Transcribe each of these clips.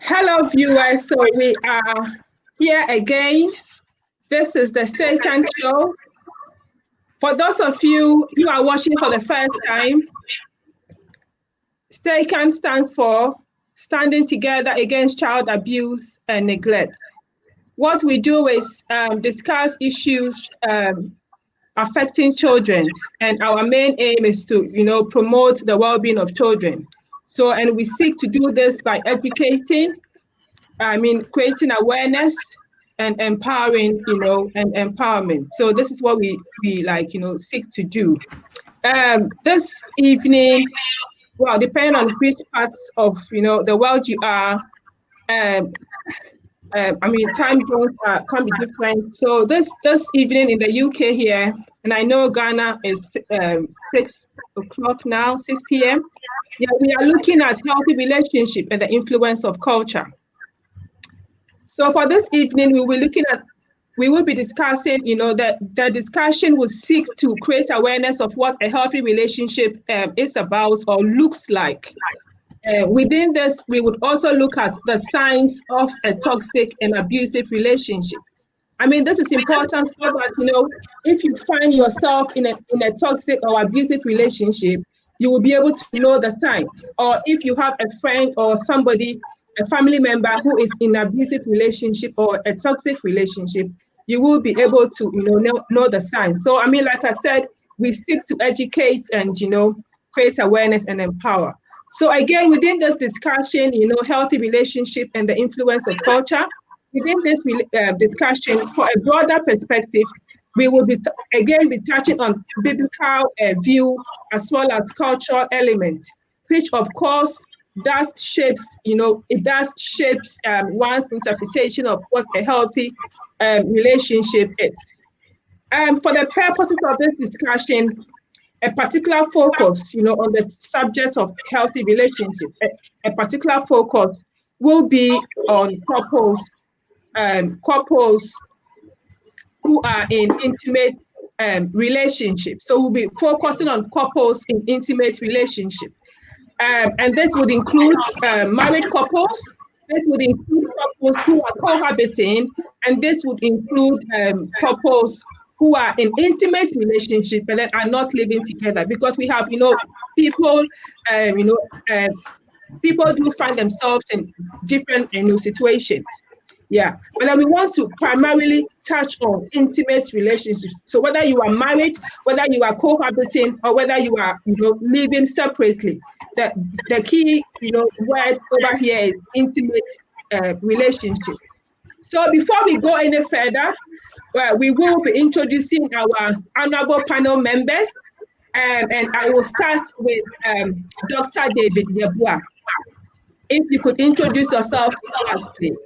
Hello, viewers. So we are here again. This is the Staycan Show. For those of you who are watching for the first time, Staycan stands for Standing Together Against Child Abuse and Neglect. What we do is discuss issues affecting children, and our main aim is to, promote the well-being of children. So, and we seek to do this by educating, creating awareness and empowering, and empowerment. So this is what we seek to do. This evening, well, depending on which parts of, the world you are, time zones can be different. So this evening in the UK here, and I know Ghana is 6 o'clock now, 6 p.m. Yeah, we are looking at healthy relationship and the influence of culture. So for this evening, we will be discussing, that the discussion will seek to create awareness of what a healthy relationship is about or looks like. Within this, we would also look at the signs of a toxic and abusive relationship. This is important so that, if you find yourself in a toxic or abusive relationship, you will be able to know the signs. Or if you have a friend or somebody, a family member who is in an abusive relationship or a toxic relationship, you will be able to, know the signs. So, like I said, we stick to educate and, create awareness and empower. So again, within this discussion, healthy relationship and the influence of culture, within this discussion, for a broader perspective, we will be touching on biblical view as well as cultural elements, which of course does shapes one's interpretation of what a healthy relationship is. For the purposes of this discussion, a particular focus, on the subject of healthy relationship, a particular focus will be on couples who are in intimate relationships. So we'll be focusing on couples in intimate relationship. And this would include married couples, this would include couples who are cohabiting, and this would include couples who are in intimate relationship but then are not living together, because we have, people, people do find themselves in different, situations. Yeah, but then we want to primarily touch on intimate relationships. So whether you are married, whether you are cohabiting, or whether you are, living separately, the key, word over here is intimate relationship. So before we go any further, we will be introducing our honorable panel members, and I will start with Dr. David Yeboah. If you could introduce yourself to us, please.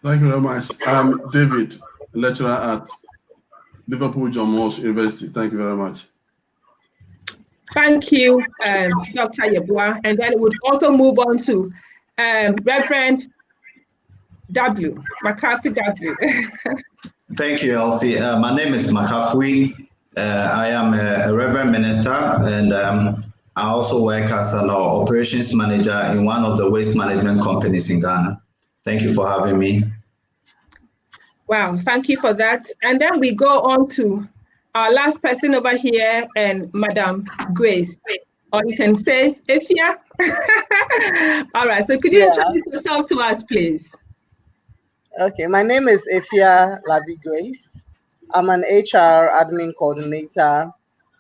Thank you very much. I'm David, lecturer at Liverpool John Moores University. Thank you very much. Thank you, Dr. Yeboah. And then we would also move on to Reverend W. McCarthy W. Thank you, Elsie. My name is McCarthy. I am a Reverend Minister, and I also work as an operations manager in one of the waste management companies in Ghana. Thank you for having me. Wow, thank you for that. And then we go on to our last person over here, and Madam Grace, or you can say Efia. All right, so could you introduce yourself to us, please? Okay, my name is Efia Labi Grace. I'm an HR admin coordinator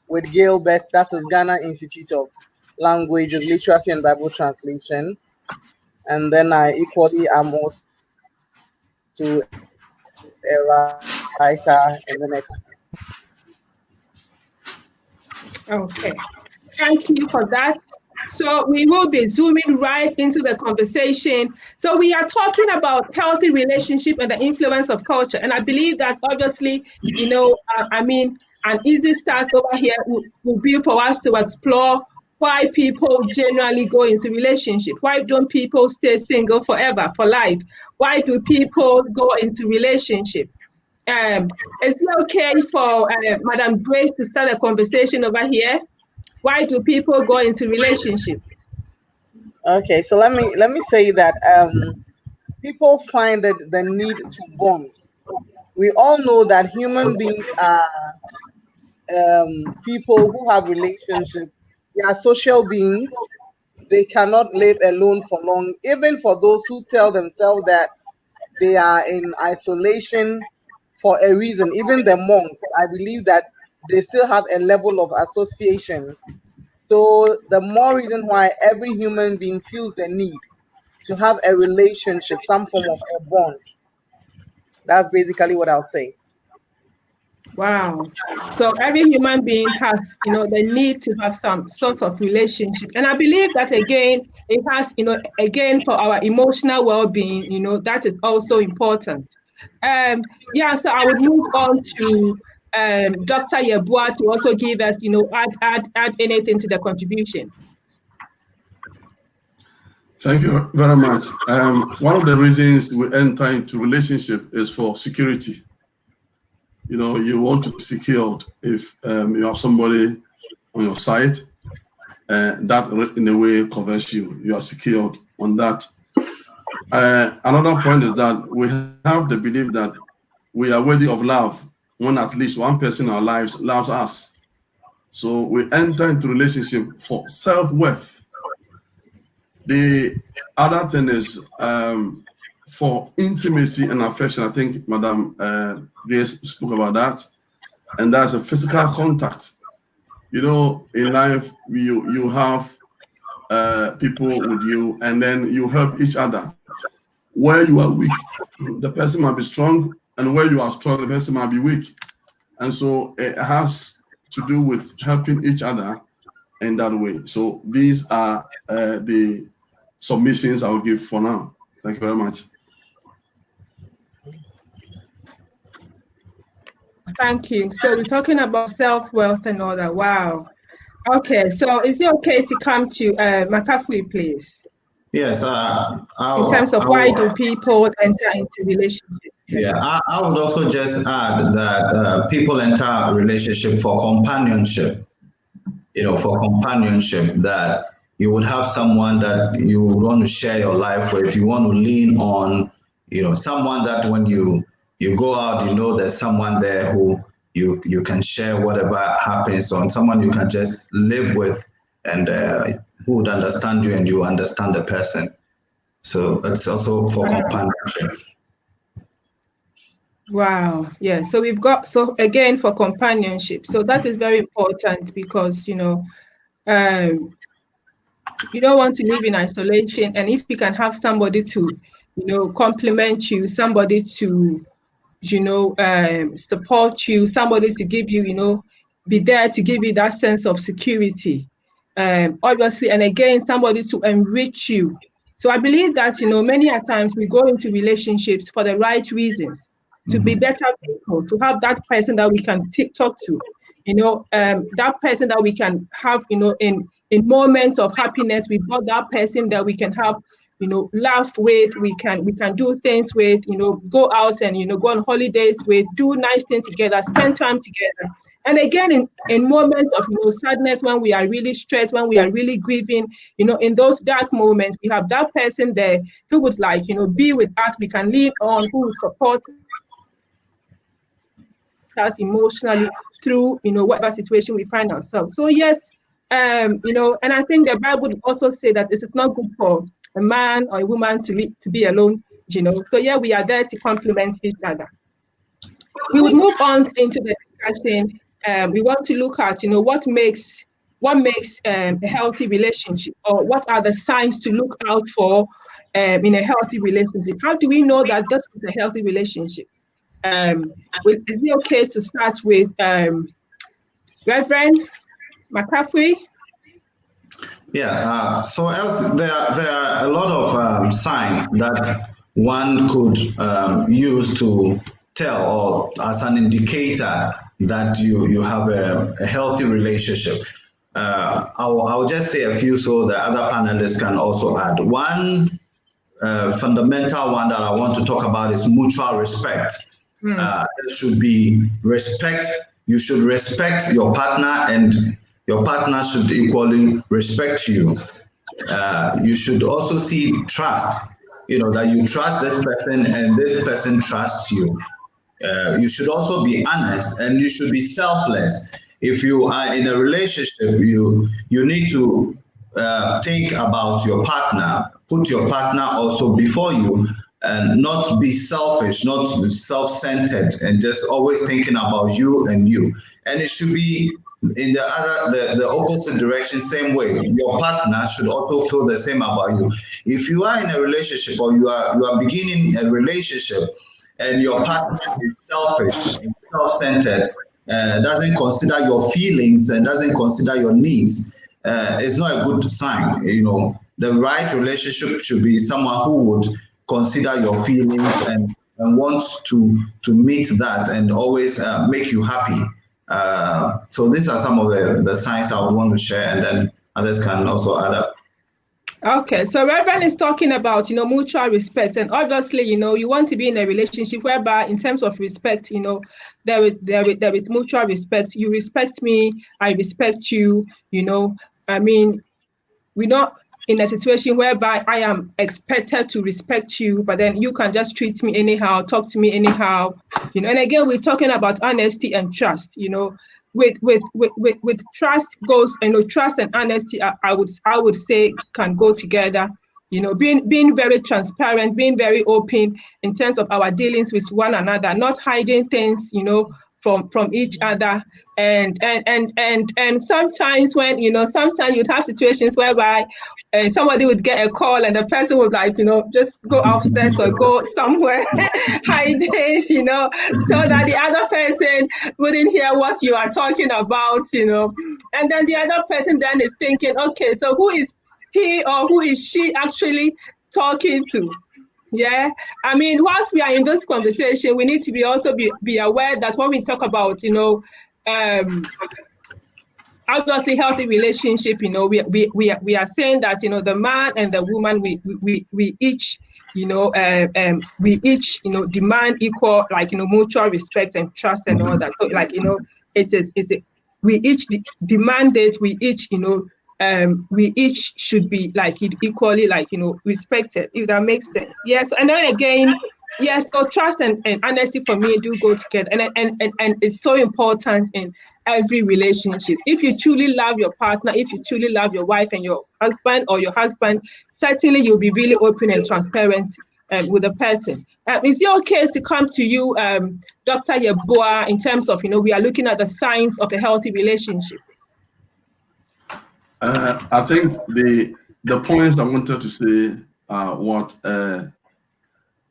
with Gilbert, that is Ghana Institute of Languages, Literacy and Bible Translation. And then I equally am also a writer in the next. Okay, thank you for that. So we will be zooming right into the conversation. So we are talking about healthy relationship and the influence of culture. And I believe that obviously, an easy start over here would be for us to explore why people generally go into relationship. Why don't people stay single forever, for life? Why do people go into relationship? Is it okay for Madam Grace to start a conversation over here? why do people go into relationships? Okay, so let me say that people find that the need to bond. We all know that human beings are people who have relationships. They are social beings. They cannot live alone for long. Even for those who tell themselves that they are in isolation for a reason, even the monks, I believe that they still have a level of association. So the more reason why every human being feels the need to have a relationship, some form of a bond. That's basically what I'll say. Wow. So every human being has, the need to have some sort of relationship. And I believe that again, it has, again, for our emotional well-being, that is also important. Yeah, so I would move on to Dr. Yebua to also give us, add anything to the contribution. Thank you very much. One of the reasons we enter into relationship is for security. You want to be secured if you have somebody on your side, that in a way covers you. You are secured on that. Another point is that we have the belief that we are worthy of love when at least one person in our lives loves us. So we enter into relationship for self-worth. The other thing is for intimacy and affection. I think Madam Grace spoke about that. And that's a physical contact. In life, you have people with you, and then you help each other. Where you are weak, the person might be strong, and where you are strong, the person might be weak. And so it has to do with helping each other in that way. So these are the submissions I will give for now. Thank you very much. Thank you. So we're talking about self-worth and all that. Wow. Okay, so is it okay to come to McCaffrey, please? Yes. In terms of why do people enter into relationships? Yeah, I would also just add that people enter relationship for companionship. For companionship, that you would have someone that you would want to share your life with, you want to lean on, someone that when you go out, there's someone there who you can share whatever happens on, someone you can just live with, and who would understand you and you understand the person. So it's also for companionship. Wow. Yeah. So we've got, so again, for companionship. So that is very important because, you don't want to live in isolation. And if you can have somebody to, compliment you, somebody to, support you, somebody to give you, be there to give you that sense of security. Obviously, and again, somebody to enrich you. So I believe that, many a times we go into relationships for the right reasons, to be better people, to have that person that we can talk to, that person that we can have, in moments of happiness, we've got that person that we can have, laugh with, we can do things with, go out and, go on holidays with, do nice things together, spend time together. And again, in moments of sadness, when we are really stressed, when we are really grieving, in those dark moments, we have that person there who would be with us, we can lean on, who will support us emotionally through, whatever situation we find ourselves. So yes, and I think the Bible would also say that it is not good for a man or a woman to be alone, So yeah, we are there to complement each other. We would move on into the discussion. We want to look at, what makes a healthy relationship, or what are the signs to look out for in a healthy relationship. How do we know that this is a healthy relationship? Is it okay to start with Reverend McCaffrey? Yeah, so there are a lot of signs that one could use to tell, or as an indicator that you have a healthy relationship. I'll just say a few so the other panelists can also add. One fundamental one that I want to talk about is mutual respect. There should be respect. You should respect your partner, and your partner should equally respect you. You should also see trust, that you trust this person and this person trusts you. You should also be honest and you should be selfless. If you are in a relationship, you need to think about your partner, put your partner also before you, and not be selfish, not self-centered, and just always thinking about you and you. And it should be in the opposite direction, same way. Your partner should also feel the same about you. If you are in a relationship or you are beginning a relationship and your partner is selfish and self-centered, doesn't consider your feelings and doesn't consider your needs, it's not a good sign. The right relationship should be someone who would consider your feelings and wants to meet that and always make you happy. So these are some of the signs I would want to share, and then others can also add up. Okay, so Reverend is talking about, mutual respect, and obviously, you want to be in a relationship whereby, in terms of respect, there is mutual respect. You respect me, I respect you. I mean, we're not in a situation whereby I am expected to respect you, but then you can just treat me anyhow, talk to me anyhow. And again, we're talking about honesty and trust. With trust goes, trust and honesty, I would say can go together. Being very transparent, being very open in terms of our dealings with one another, not hiding things, from each other. And sometimes when, sometimes you'd have situations whereby somebody would get a call and the person would just go upstairs or go somewhere hiding, so that the other person wouldn't hear what you are talking about, and then the other person then is thinking, okay, so who is he or who is she actually talking to? Yeah, I mean, whilst we are in this conversation, we need to be aware that when we talk about, obviously healthy relationship, we are saying that, the man and the woman, we each, demand equal, mutual respect and trust and all that. So we each demand it, we each should be equally respected, if that makes sense. Yes, and then again, yes, so trust and honesty for me do go together, and it's so important in every relationship. If you truly love your partner, if you truly love your wife and your husband, or your husband, certainly you'll be really open and transparent with the person. Is it okay to come to you, Dr. Yeboah, in terms of, we are looking at the signs of a healthy relationship? I think the points I wanted to say are what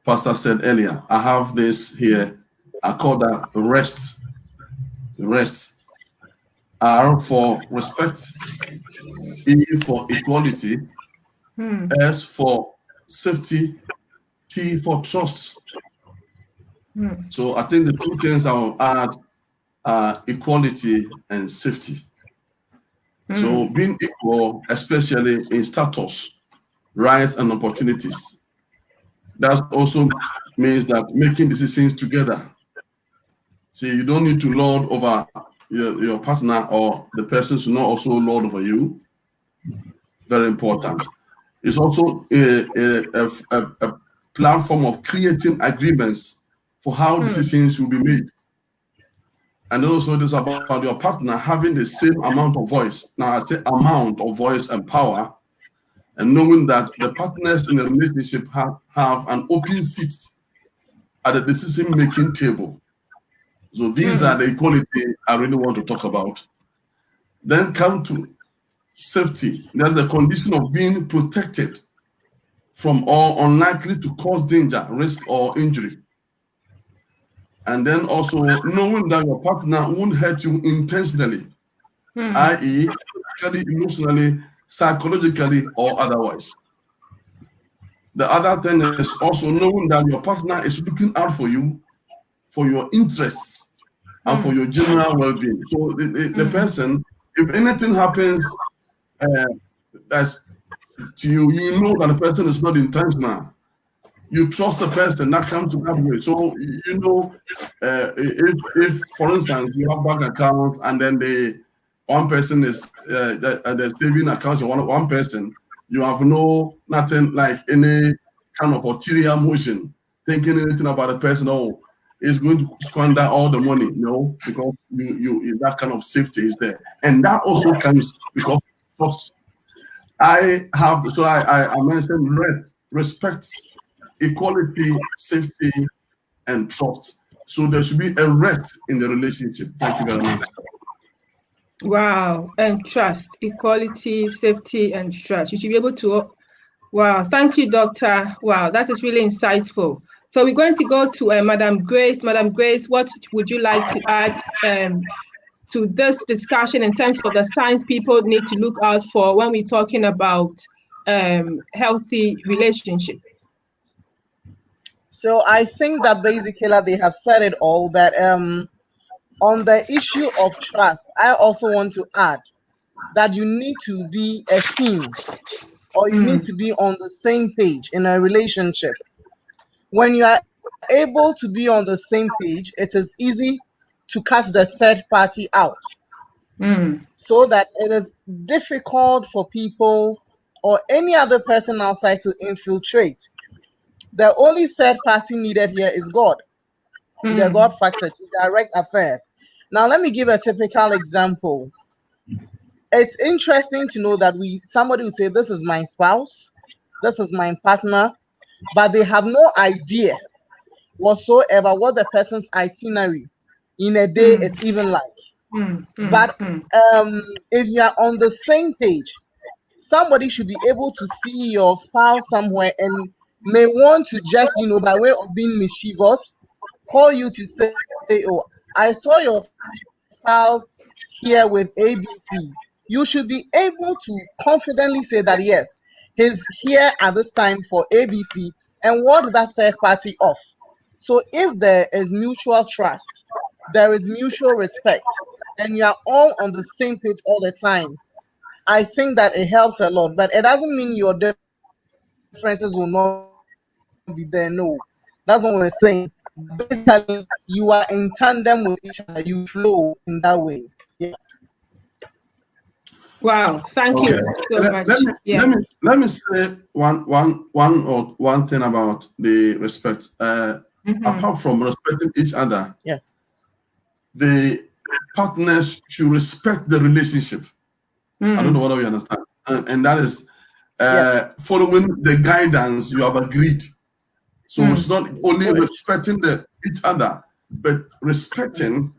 Pastor said earlier. I have this here. I call that rest. The rest. R for respect, E for equality, S for safety, T for trust. So I think the two things I will add are equality and safety. So being equal, especially in status, rights, and opportunities. That also means that making decisions together. See, you don't need to lord over your partner, or the person should not also lord over you. Very important. It's also a platform of creating agreements for how decisions will be made. And also this about your partner having the same amount of voice. Now I say amount of voice and power, and knowing that the partners in a relationship have an open seat at the decision-making table. So these are the equality I really want to talk about. Then come to safety. That's the condition of being protected from or unlikely to cause danger, risk, or injury. And then also knowing that your partner won't hurt you intentionally, i.e., emotionally, psychologically, or otherwise. The other thing is also knowing that your partner is looking out for you, for your interests, and for your general well-being. So the person, if anything happens as to you, you know that the person is not intentional. You trust the person that comes to that way. So if for instance you have bank accounts and then one person is the saving account of one person, you have nothing like any kind of ulterior motion, thinking anything about the person. Oh, is going to squander all the money, no, because you that kind of safety is there, and that also comes because trust. I mentioned respect, equality, safety, and trust. So there should be a rest in the relationship. Thank you very much. Wow, and trust, equality, safety, and trust. You should be able to. Wow, thank you, Doctor. Wow, that is really insightful. So we're going to go to Madam Grace. Madam Grace, what would you like to add to this discussion in terms of the signs people need to look out for when we're talking about healthy relationship? So I think that basically they have said it all, but on the issue of trust, I also want to add that you need to be a team, or you need to be on the same page in a relationship. When you are able to be on the same page, it is easy to cut the third party out, so that it is difficult for people or any other person outside to infiltrate. The only third party needed here is God, the God factor, to direct affairs. Now, let me give a typical example. It's interesting to know that somebody will say, this is my spouse, this is my partner, but they have no idea whatsoever what the person's itinerary in a day is even like. But if you are on the same page, somebody should be able to see your spouse somewhere and may want to just, by way of being mischievous, call you to say, oh, I saw your spouse here with ABC. You should be able to confidently say that, yes, he's here at this time for ABC, and ward that third party off. So if there is mutual trust, there is mutual respect, and you are all on the same page all the time, I think that it helps a lot. But it doesn't mean your differences will not be there. No, that's not what we're saying. Basically, you are in tandem with each other. You flow in that way. Yeah. Wow, thank you so much. Let me say one thing about the respect. Apart from respecting each other, the partners should respect the relationship. I don't know whether you understand, and that is following the guidance you have agreed. So it's not only respecting each other, but respecting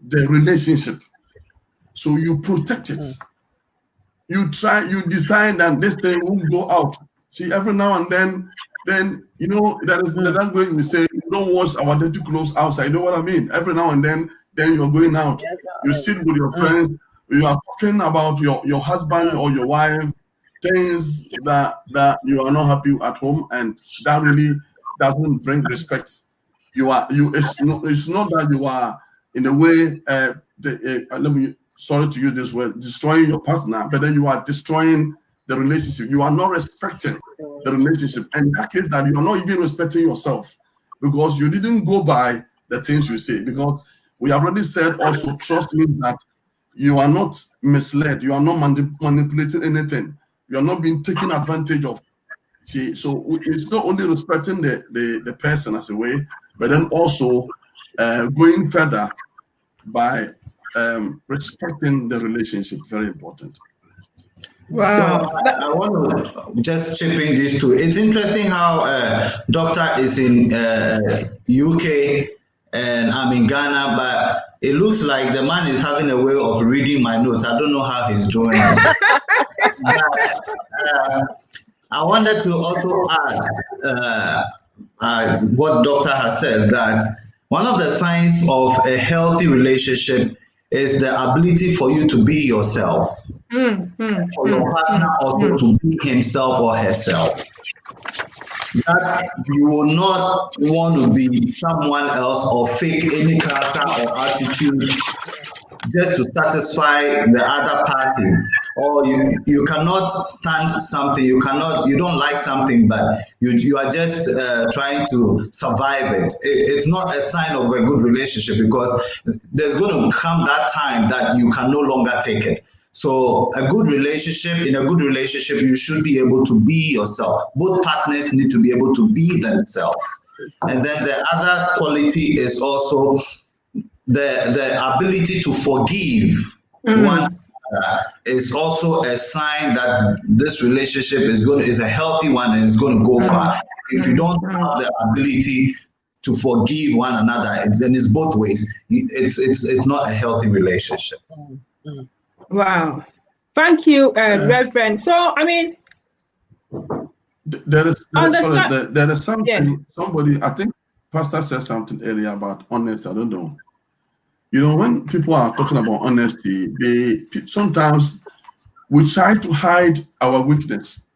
the relationship. So you protect it. You decide that this thing won't go out. See, every now and then that is the language we say, don't wash our dirty clothes outside. You know what I mean? Every now and then you're going out. You sit with your friends. You are talking about your husband or your wife, things that you are not happy at home, and that really doesn't bring respect. It's not that you are in a way. Sorry to use this word, destroying your partner, but then you are destroying the relationship. You are not respecting the relationship, and in that case, that you are not even respecting yourself, because you didn't go by the things you say. Because we have already said also, trust me, that you are not misled. You are not manipulating anything. You are not being taken advantage of. See, so it's not only respecting the person as a way, but then also going further by respecting the relationship. Very important. Wow. So I want to just chip in this too. It's interesting how Doctor is in UK and I'm in Ghana, but it looks like the man is having a way of reading my notes. I don't know how he's doing it. But, I wanted to also add what Doctor has said, that one of the signs of a healthy relationship is the ability for you to be yourself, for your partner also to be himself or herself. That you will not want to be someone else or fake any character or attitude just to satisfy the other party, or you cannot stand something, you don't like something, but you are just trying to survive it. It's not a sign of a good relationship, because there's going to come that time that you can no longer take it. So in a good relationship, you should be able to be yourself. Both partners need to be able to be themselves. And then the other quality is also the ability to forgive one is also a sign that this relationship is a healthy one and is going to go far. If you don't have the ability to forgive one another, then it's both ways. It's not a healthy relationship. Wow. Thank you, Reverend. So, I mean, there is something, yeah. somebody, I think Pastor said something earlier about honesty. I don't know. You know, when people are talking about honesty, sometimes we try to hide our weakness,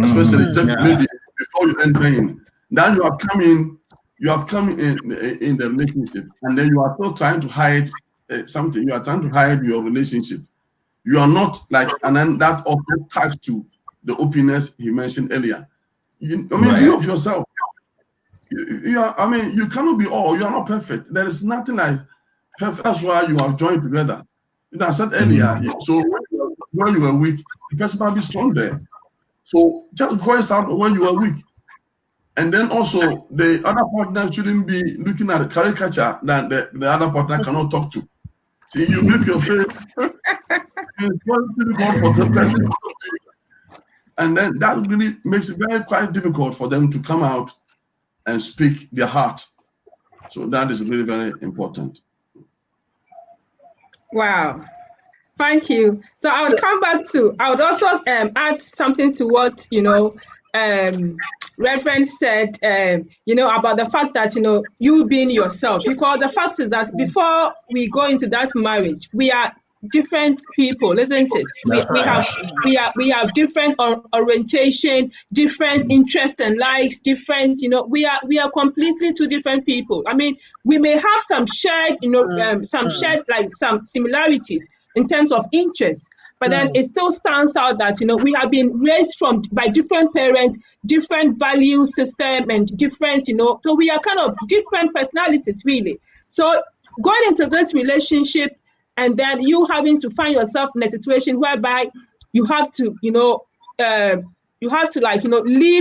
especially maybe before you enter in. Now you have come in in the relationship, and then you are still trying to hide something. You are trying to hide your relationship. You are not like, and then that also ties to the openness he mentioned earlier. Be of yourself. You cannot be all. You are not perfect. There is nothing like perfect. That's why you are joined together. You know, I said earlier. So when you are weak, the person might be strong there. So just voice out when you are weak. And then also the other partner shouldn't be looking at a caricature that the other partner cannot talk to. See, you make your face. It's very difficult for the person to talk to you. And then that really makes it quite difficult for them to come out and speak their heart. So that is really very important. Wow. Thank you. So I would I would also add something to what, Reverend said, about the fact that, you being yourself, because the fact is that before we go into that marriage, we are different people, isn't it? We have different orientation, different interests and likes, different, we are completely two different people. I mean, we may have some shared, some similarities in terms of interests, but then it still stands out that we have been raised by different parents, different value system, and different, so we are kind of different personalities, really. So going into this relationship, and then you having to find yourself in a situation whereby you have to, live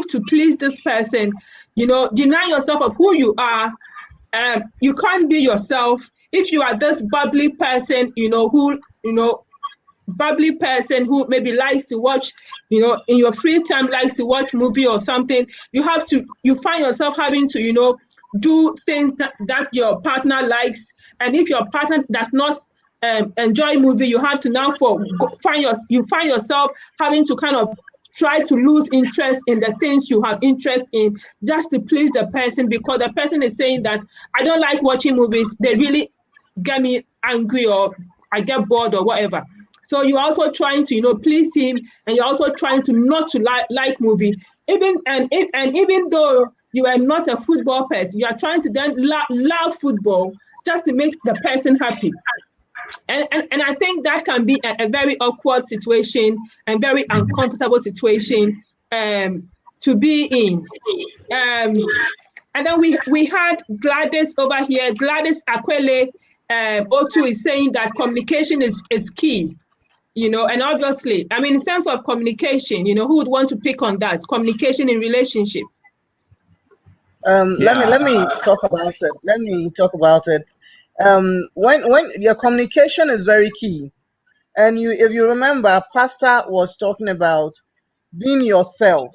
to please this person, deny yourself of who you are. You can't be yourself if you are this bubbly person, bubbly person who maybe likes to watch, in your free time likes to watch movie or something. You find yourself having to, do things that your partner likes. And if your partner does not enjoy movie, you have to now find yourself having to kind of try to lose interest in the things you have interest in just to please the person, because the person is saying that I don't like watching movies, they really get me angry, or I get bored, or whatever. So you're also trying to, please him, and you're also trying to not to like movie. Even though you are not a football person, you are trying to then love football just to make the person happy. And I think that can be a very awkward situation and very uncomfortable situation to be in. And then we had Gladys over here. Gladys Akwele O2 is saying that communication is key. And obviously, I mean, in terms of communication, who would want to pick on that? Communication in relationship. Let me talk about it. When your communication is very key, and if you remember, Pastor was talking about being yourself,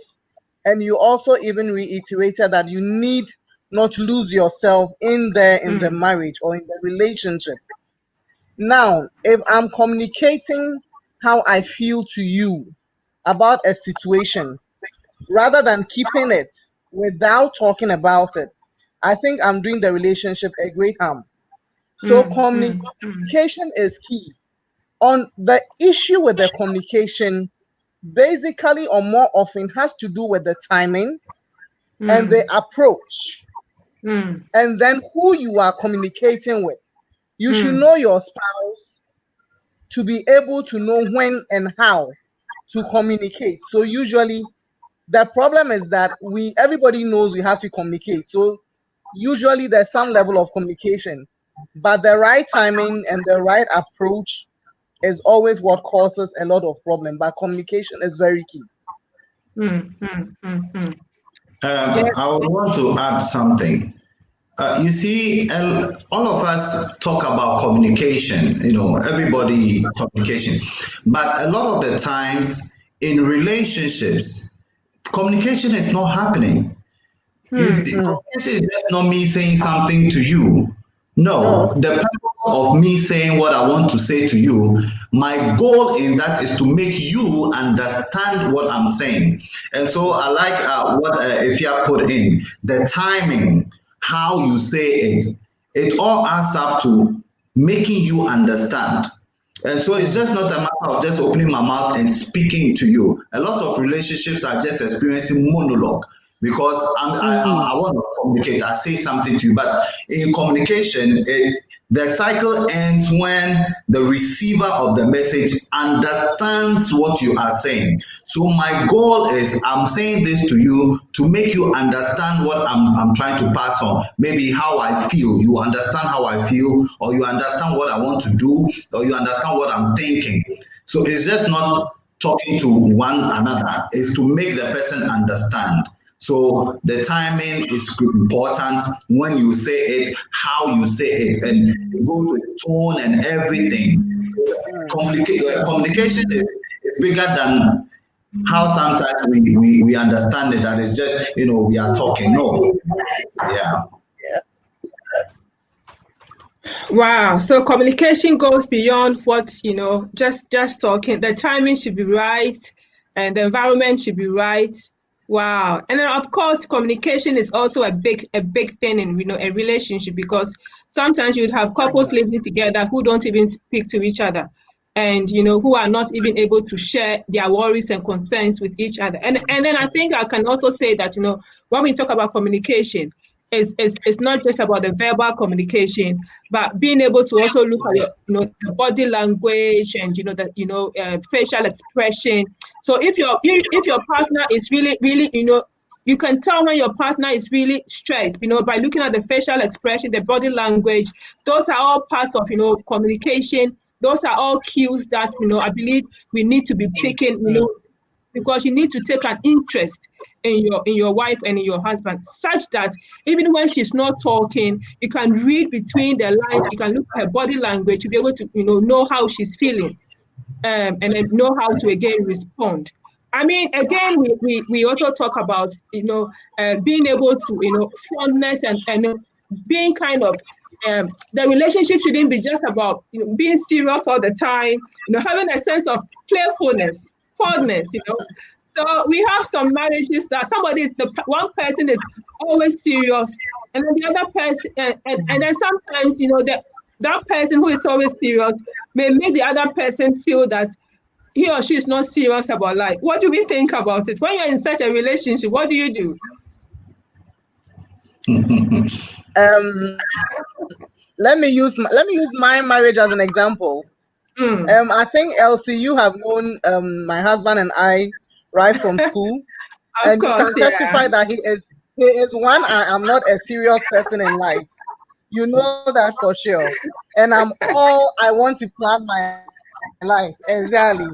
and you also even reiterated that you need not lose yourself in the marriage or in the relationship. Now, if I'm communicating how I feel to you about a situation, rather than keeping it without talking about it, I think I'm doing the relationship a great harm. So communication is key. On the issue with the communication, basically or more often has to do with the timing and the approach, and then who you are communicating with. You should know your spouse to be able to know when and how to communicate. So usually the problem is that everybody knows we have to communicate. So usually there's some level of communication, but the right timing and the right approach is always what causes a lot of problem. But communication is very key. I would want to add something. You see, all of us talk about communication, everybody communication. But a lot of the times in relationships, communication is not happening. Communication is just not me saying something to you. No, the purpose of me saying what I want to say to you, my goal in that is to make you understand what I'm saying. And so I like what Ifya put in, the timing, how you say it. It all adds up to making you understand. And so it's just not a matter of just opening my mouth and speaking to you. A lot of relationships are just experiencing monologue because I want to communicate. I say something to you, but in communication, the cycle ends when the receiver of the message understands what you are saying. So my goal is I'm saying this to you to make you understand what I'm trying to pass on. Maybe how I feel. You understand how I feel, or you understand what I want to do, or you understand what I'm thinking. So it's just not talking to one another. It's to make the person understand. So the timing is important when you say it, how you say it, and it goes with tone and everything. So communication is bigger than how sometimes we understand it, that it's just, we are talking. No. Yeah. Wow. So communication goes beyond what, just talking. The timing should be right and the environment should be right. Wow. And then of course communication is also a big thing in a relationship, because sometimes you'd have couples living together who don't even speak to each other, and who are not even able to share their worries and concerns with each other. And then I think I can also say that when we talk about communication, it's not just about the verbal communication, but being able to also look at your the body language and the facial expression. So if your partner is really you can tell when your partner is really stressed, by looking at the facial expression, the body language. Those are all parts of communication. Those are all cues that I believe we need to be picking, because you need to take an interest in your wife and in your husband, such that even when she's not talking, you can read between the lines. You can look at her body language to be able to know how she's feeling, and then know how to again respond. I mean, again, we also talk about being able to fondness and being kind of the relationship shouldn't be just about being serious all the time. Having a sense of playfulness, fondness. So we have some marriages that one person is always serious, and then the other person, and then sometimes that person who is always serious may make the other person feel that he or she is not serious about life. What do we think about it? When you're in such a relationship, what do you do? Let me use my marriage as an example. I think Elsie, you have known my husband and I right from school, Of and course, you can testify that he is one. I am not a serious person in life. You know that for sure. And I want to plan my life exactly.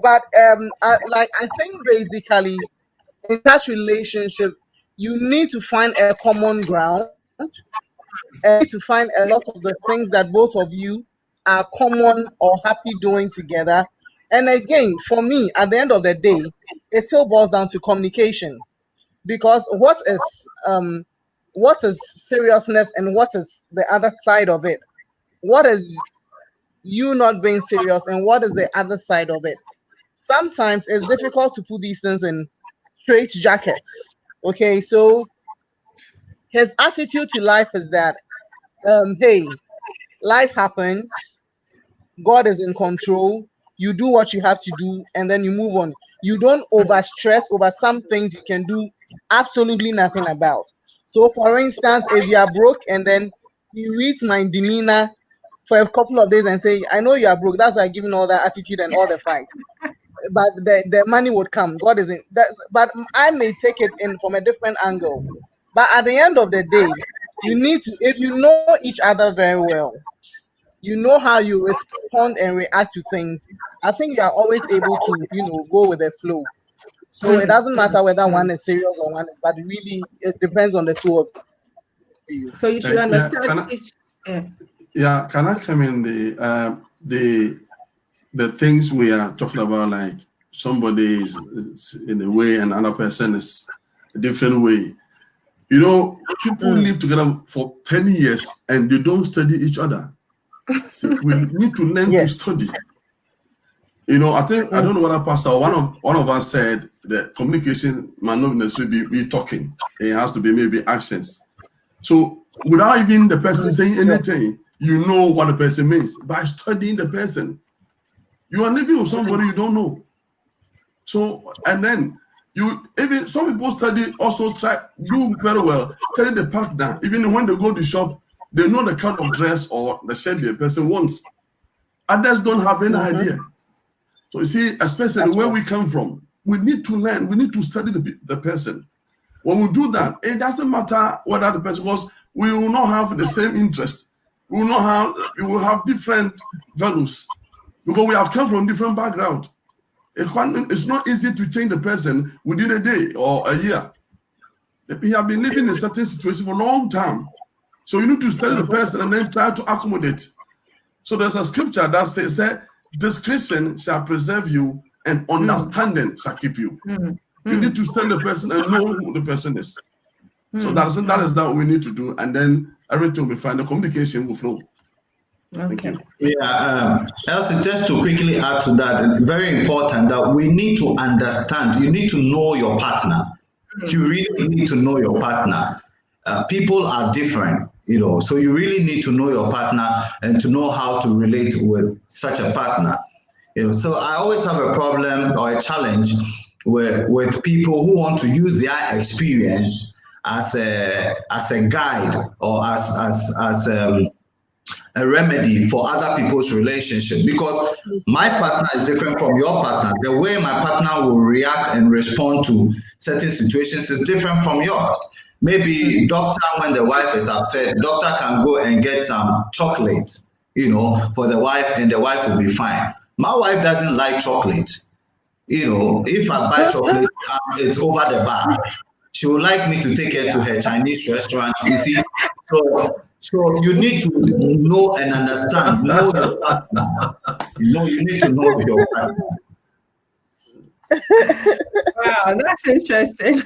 But I think basically in such relationship, you need to find a common ground, and you need to find a lot of the things that both of you are common or happy doing together. And again, for me, at the end of the day, it still boils down to communication, because what is seriousness and what is the other side of it? What is you not being serious and what is the other side of it? Sometimes it's difficult to put these things in straight jackets. Okay, so his attitude to life is that hey, life happens, God is in control, you do what you have to do and then you move on. You don't over stress over some things you can do absolutely nothing about. So for instance, if you are broke and then he reads my demeanor for a couple of days and say, I know you are broke. That's why I'm giving all that attitude and all the fight. But the money would come. God isn't. But I may take it in from a different angle. But at the end of the day, you need to, if you know each other very well, you know how you respond and react to things. I think you are always able to, go with the flow. So it doesn't matter whether one is serious or one is, but really it depends on the two of you. So you should understand each. Yeah, can I come in the things we are talking about, like somebody is in a way and another person is a different way. People live together for 10 years and they don't study each other. So we need to learn to study. I think I don't know what Pastor one of us said that communication might not necessarily be talking. It has to be maybe actions. So without even the person saying anything, you know what the person means by studying the person. You are living with somebody you don't know. So, and then even some people do very well, study the partner. Even when they go to shop, they know the kind of dress or the shirt the person wants. Others don't have any idea. So you see, especially where we come from, we need to learn, we need to study the person. When we do that, it doesn't matter whether the person, because we will not have the same interest. We will have different values because we have come from different background. It's not easy to change the person within a day or a year. We have been living in a certain situation for a long time. So you need to study the person and then try to accommodate. So there's a scripture that says, discretion shall preserve you and understanding shall keep you. You need to study the person and know who the person is. So that is what we need to do, and then everything will be fine. The communication will flow. Okay. Yeah, Elsie, just to quickly add to that, very important that we need to understand. You need to know your partner. You really need to know your partner. People are different, so you really need to know your partner and to know how to relate with such a partner. So I always have a problem or a challenge with people who want to use their experience as a guide or as a remedy for other people's relationship, because my partner is different from your partner. The way my partner will react and respond to certain situations is different from yours. Maybe doctor, when the wife is upset, doctor can go and get some chocolate, for the wife, and the wife will be fine. My wife doesn't like chocolate. If I buy chocolate, it's over the bar. She would like me to take her to her Chinese restaurant, you see. So you need to know and understand, know your partner. You need to know your partner. Wow, that's interesting.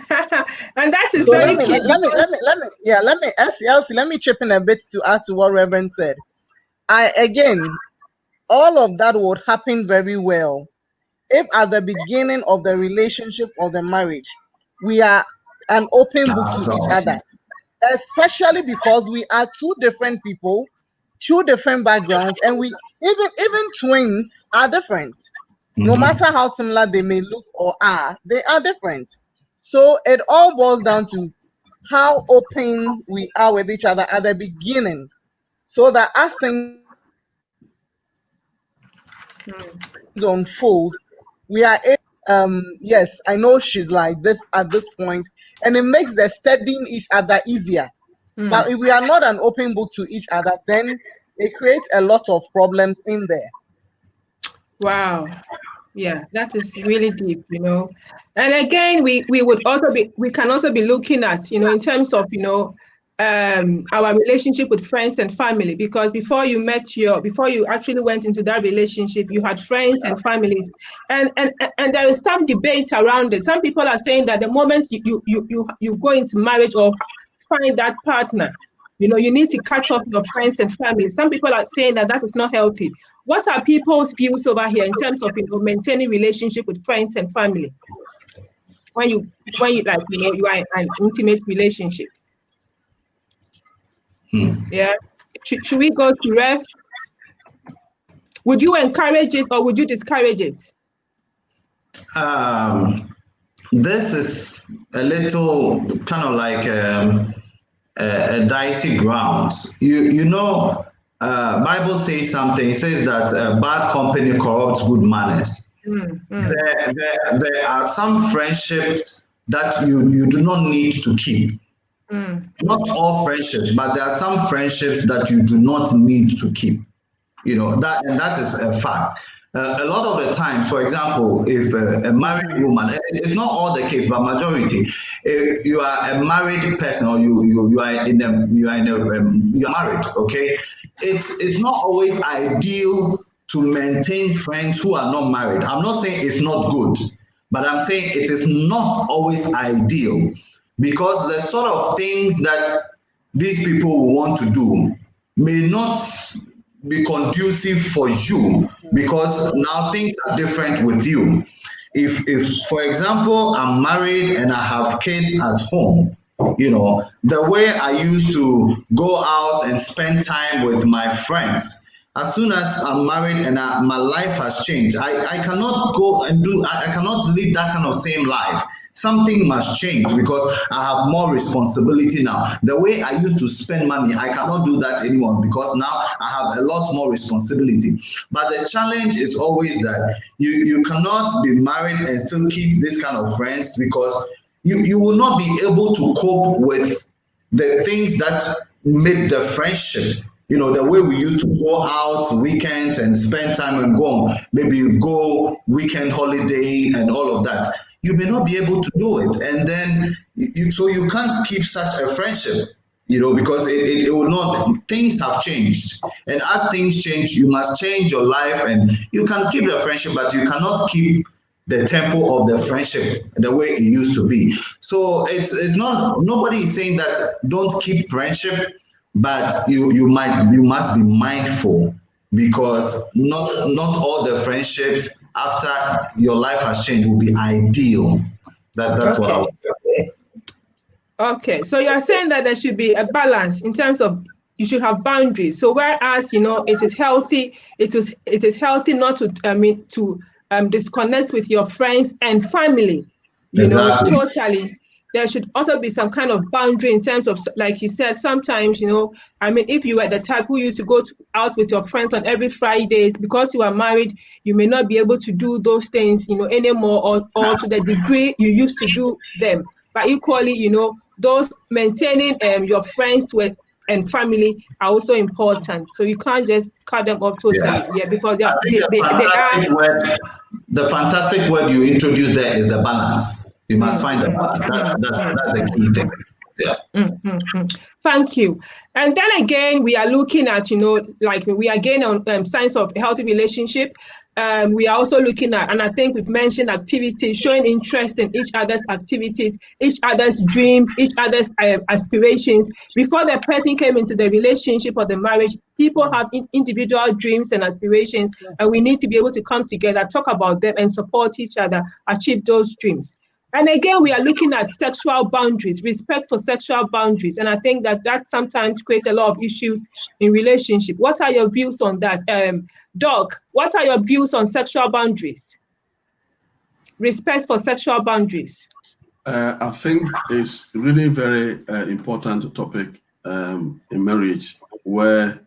And that is So very let me ask Elsie, let me chip in a bit to add to what Reverend said. All of that would happen very well if at the beginning of the relationship or the marriage, we are an open book to each other, especially because we are two different people, two different backgrounds, and we even twins are different. No matter how similar they may look or are, they are different. So it all boils down to how open we are with each other at the beginning, so that as things unfold, we are yes, I know she's like this at this point, and it makes the studying each other easier. But if we are not an open book to each other, then it creates a lot of problems in there. Wow. Yeah, that is really deep, And again, we can also be looking at, in terms of, our relationship with friends and family, because before you actually went into that relationship, you had friends and families, and there is some debate around it. Some people are saying that the moment you go into marriage or find that partner, you need to cut off your friends and family. Some people are saying that is not healthy. What are people's views over here in terms of maintaining relationship with friends and family when you you are in an intimate relationship? Yeah. Should we go to Rev? Would you encourage it or would you discourage it? This is a little kind of like a dicey grounds. Bible says something. It says that bad company corrupts good manners. There are some friendships that you do not need to keep. Not all friendships, but there are some friendships that you do not need to keep. That is a fact. A lot of the times, for example, if a married woman, it's not all the case, but majority, if you are a married person or you are married, okay, it's not always ideal to maintain friends who are not married. I'm not saying it's not good, but I'm saying it is not always ideal, because the sort of things that these people will want to do may not be conducive for you, because now things are different with you. If for example, I'm married and I have kids at home, the way I used to go out and spend time with my friends, as soon as I'm married and my life has changed, I cannot go and I cannot live that kind of same life. Something must change because I have more responsibility now. The way I used to spend money, I cannot do that anymore because now I have a lot more responsibility. But the challenge is always that you cannot be married and still keep this kind of friends, because you will not be able to cope with the things that make the friendship. The way we used to go out weekends and spend time and maybe go weekend holiday and all of that. You may not be able to do it. And then, so you can't keep such a friendship, because it will not, things have changed. And as things change, you must change your life, and you can keep the friendship, but you cannot keep the tempo of the friendship the way it used to be. So it's not, nobody is saying that don't keep friendship, but you must be mindful, because not all the friendships after your life has changed will be ideal. That's what I would say. Okay, so you're saying that there should be a balance in terms of you should have boundaries. So whereas it is healthy, it is healthy not to disconnect with your friends and family. Exactly. Totally. There should also be some kind of boundary in terms of, like you said, sometimes, if you were the type who used to go out with your friends on every Fridays, because you are married, you may not be able to do those things, anymore, or to the degree you used to do them. But equally, those maintaining your friends with and family are also important. So you can't just cut them off totally. Yeah, because they are. The fantastic word you introduced there is the balance. You must find the balance. That's the key thing. Yeah. Thank you. And then again, we are looking at, like we are again on signs of a healthy relationship. We are also looking at, and I think we've mentioned activities, showing interest in each other's activities, each other's dreams, each other's aspirations. Before the person came into the relationship or the marriage, people have individual dreams and aspirations, and we need to be able to come together, talk about them, and support each other, achieve those dreams. And again, we are looking at sexual boundaries, respect for sexual boundaries. And I think that sometimes creates a lot of issues in relationship. What are your views on that? Doc, what are your views on sexual boundaries? Respect for sexual boundaries. I think it's really very important topic in marriage, where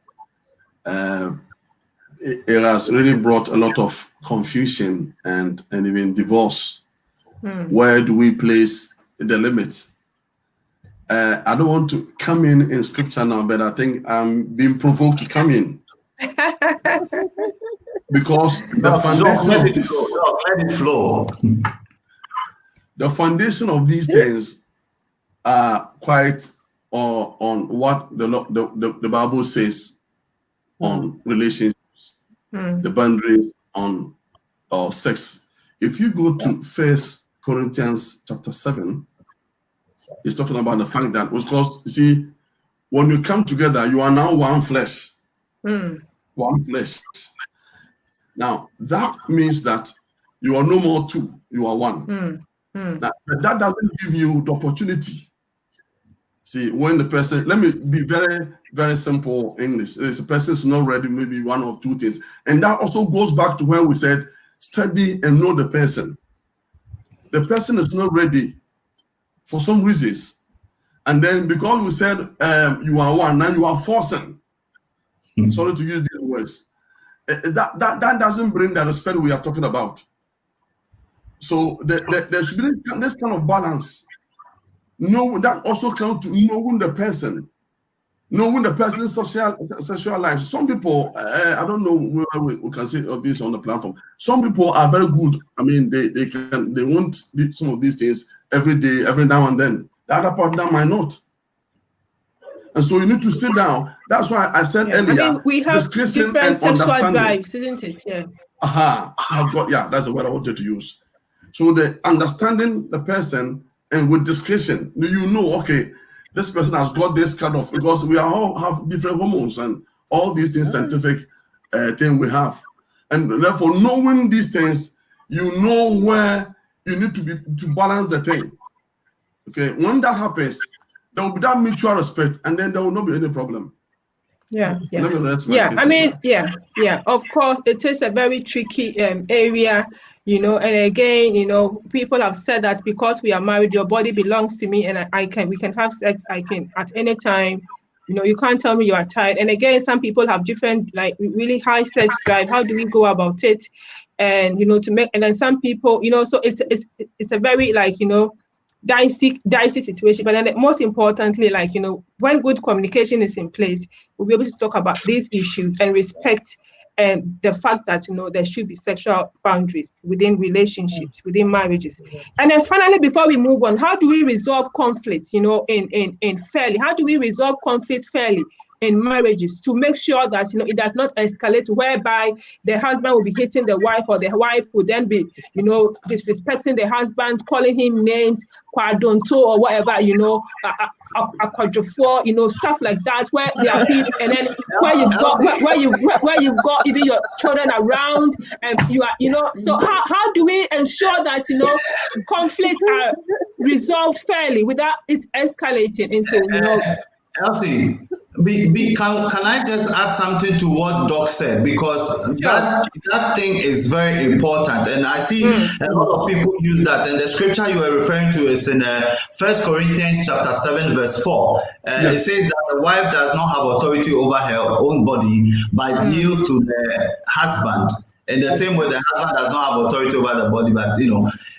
it has really brought a lot of confusion and even divorce. Where do we place the limits? I don't want to come in scripture now, but I think I'm being provoked to come in. Because the foundation of this, let it flow. The foundation of these things are quite on what the Bible says on relationships, the boundaries on sex. If you go to 1 Corinthians chapter 7, it's talking about the fact that, because you see, when you come together, you are now one flesh. One flesh. Now, that means that you are no more two, you are one. Now, that doesn't give you the opportunity. See, when the person, let me be very, very simple English. If the person is not ready, maybe one of two things. And that also goes back to when we said, study and know the person. The person is not ready for some reasons. And then because we said you are one, now you are forcing. Sorry to use these words. That doesn't bring the respect we are talking about. So there should be this kind of balance. That also comes to knowing the person. Knowing the person's sexual life. Some people, I don't know whether we can say this on the platform. Some people are very good. I mean, they want some of these things every day, every now and then. The other partner might not. And so you need to sit down. That's why I said earlier. I mean, we have different sexual drives, isn't it? Yeah. That's the word I wanted to use. So the understanding the person and with discretion, you know, okay, this person has got this kind of, because we all have different hormones and all these things, scientific thing we have. And therefore, knowing these things, you know where you need to balance the thing. Okay, when that happens, there will be that mutual respect, and then there will not be any problem. Yeah. I mean, of course, it is a very tricky area. And again, people have said that because we are married, your body belongs to me, and we can have sex. I can at any time. You can't tell me you are tired. And again, some people have different, like, really high sex drive. How do we go about it? And and then some people, so it's a very, like, dicey situation. But then most importantly, like, when good communication is in place, we'll be able to talk about these issues and respect and the fact that there should be sexual boundaries within relationships, within marriages. And then finally, before we move on, how do we resolve conflicts in fairly? How do we resolve conflicts fairly in marriages to make sure that it does not escalate, whereby the husband will be hitting the wife, or the wife will then be disrespecting the husband, calling him names, kwadonto, or whatever, stuff like that, where there are people, and then where you've got even your children around, and you are, so how do we ensure that conflicts are resolved fairly without it escalating into Elsie, can I just add something to what Doc said? Because that thing is very important, and I see a lot of people use that. And the scripture you are referring to is in 1 Corinthians chapter 7, verse 4. It says that the wife does not have authority over her own body, but yields to the husband. In the same way, the husband does not have authority over the body, but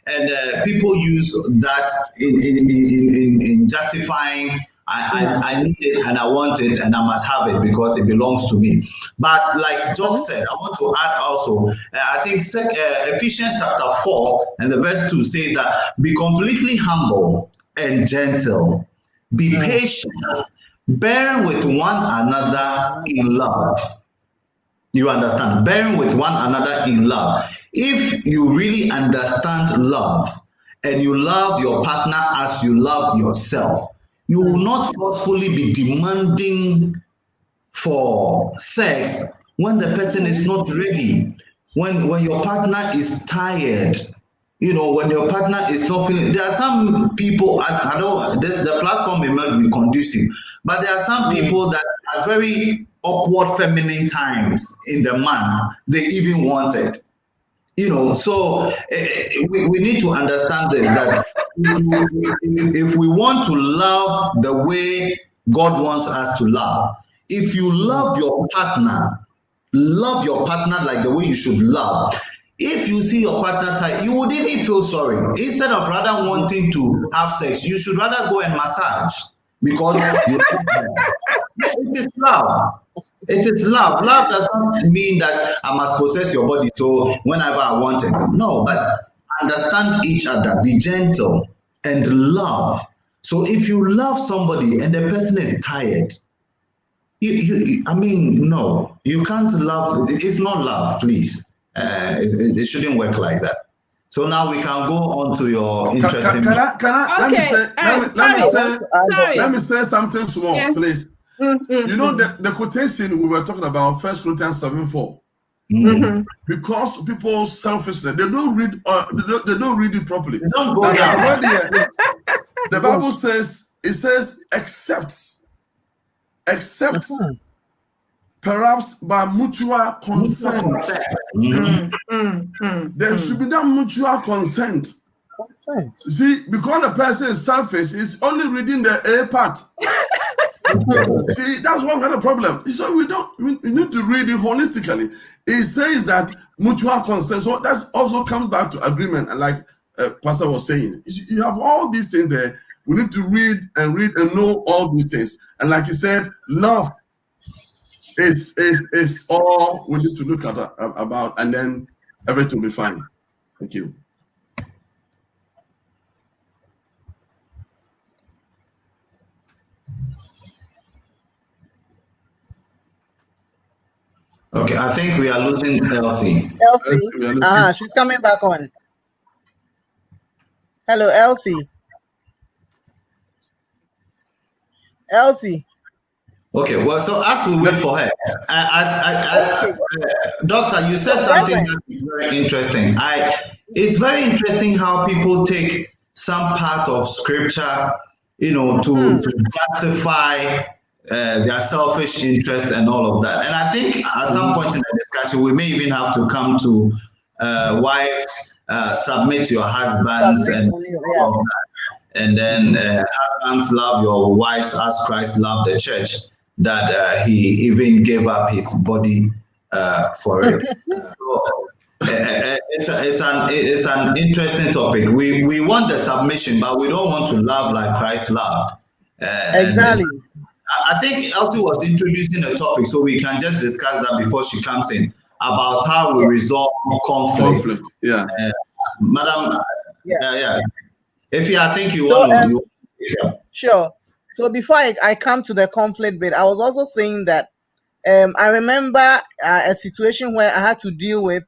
and people use that in justifying. I need it and I want it and I must have it because it belongs to me. But like Jock said, I want to add also, I think Ephesians chapter 4 and the verse 2 says that be completely humble and gentle, be patient, bear with one another in love. You understand? Bearing with one another in love. If you really understand love and you love your partner as you love yourself, you will not forcefully be demanding for sex when the person is not ready. When your partner is tired, when your partner is not feeling. There are some people, I know the platform may not be conducive, but there are some people that are very awkward feminine times in the month. They even want it. So we need to understand this, that if we want to love the way God wants us to love, if you love your partner like the way you should love. If you see your partner tired, you would even feel sorry. Instead of rather wanting to have sex, you should rather go and massage, because it is love. It is love. Love does not mean that I must possess your body so whenever I want it. No, but understand each other, be gentle and love. So if you love somebody and the person is tired, no, you can't love. It's not love, please. It shouldn't work like that. So now we can go on to your interesting. Let me say something small, please. The quotation we were talking about, 1 Corinthians 7:4. Because people selfishness, they don't read it properly. They don't go down. The Bible says, except perhaps by mutual consent. There should be that mutual consent. See, because the person is selfish, he's only reading the A part. See, that's one kind of problem. So we need to read it holistically. It says that mutual consent. So that also comes back to agreement. And like Pastor was saying, you have all these things there. We need to read and know all these things. And like you said, love is all we need to look at about, and then everything will be fine. Thank you. Okay, I think we are losing Elsie. Elsie, she's coming back on. Hello, Elsie. Elsie. Okay, well, so as we wait for her, Doctor, you said something that is very interesting. It's very interesting how people take some part of scripture, to justify their selfish interest and all of that. And I think at some point in the discussion, we may even have to come to wives, submit to your husbands and all of that. And then husbands, love your wives as Christ loved the church, that he even gave up his body for it. So, it's an interesting topic. We want the submission, but we don't want to love like Christ loved. Exactly. I think Elsie was introducing a topic, so we can just discuss that before she comes in, about how we resolve conflicts. Yeah. Madam, yeah. If I think you want to. Sure. So before I come to the conflict bit, I was also saying that I remember a situation where I had to deal with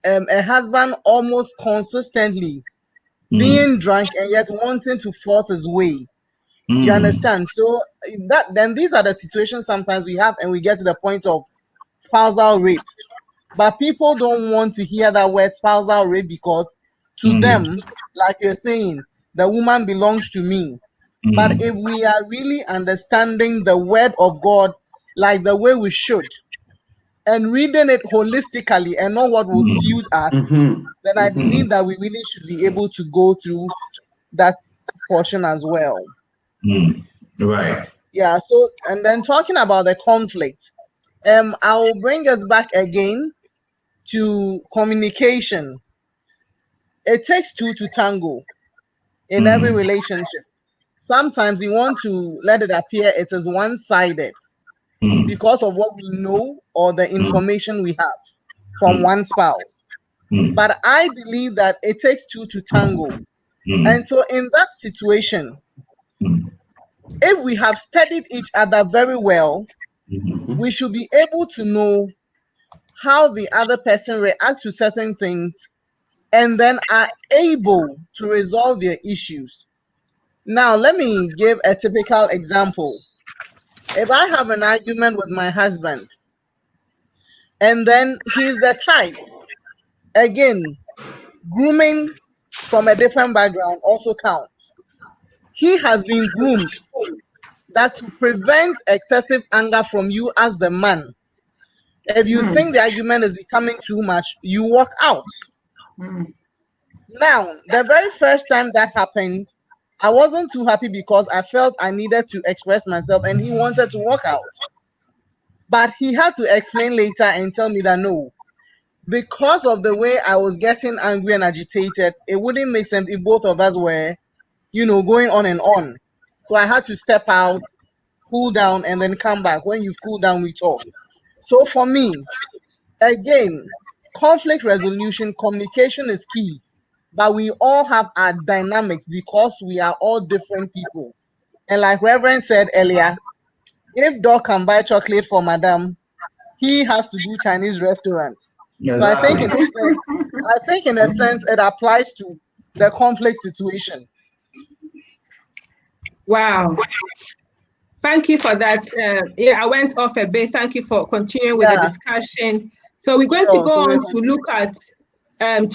a husband almost consistently being drunk and yet wanting to force his way. You understand? So then these are the situations sometimes we have, and we get to the point of spousal rape. But people don't want to hear that word spousal rape, because to them, like you're saying, the woman belongs to me. But if we are really understanding the word of God like the way we should, and reading it holistically and not what will suit us, then I believe that we really should be able to go through that portion as well. Right. Yeah. So, and then talking about the conflict, I'll bring us back again to communication. It takes two to tango in every relationship. Sometimes we want to let it appear it is one-sided because of what we know or the information we have from one spouse. But I believe that it takes two to tango. And so in that situation, if we have studied each other very well, we should be able to know how the other person reacts to certain things, and then are able to resolve their issues. Now, let me give a typical example. If I have an argument with my husband, and then he's the type, again, grooming from a different background also counts. He has been groomed that to prevent excessive anger from you as the man, if you think the argument is becoming too much, you walk out. Now, the very first time that happened, I wasn't too happy because I felt I needed to express myself and he wanted to walk out. But he had to explain later and tell me that no, because of the way I was getting angry and agitated, it wouldn't make sense if both of us were, going on and on. So I had to step out, cool down, and then come back. When you've cooled down, we talk. So for me, again, conflict resolution, communication is key. But we all have our dynamics because we are all different people. And like Reverend said earlier, if Doc can buy chocolate for Madam, he has to do Chinese restaurants. Exactly. So I think in a sense, it applies to the conflict situation. Wow. Thank you for that. I went off a bit. Thank you for continuing with the discussion. So we're going to go on to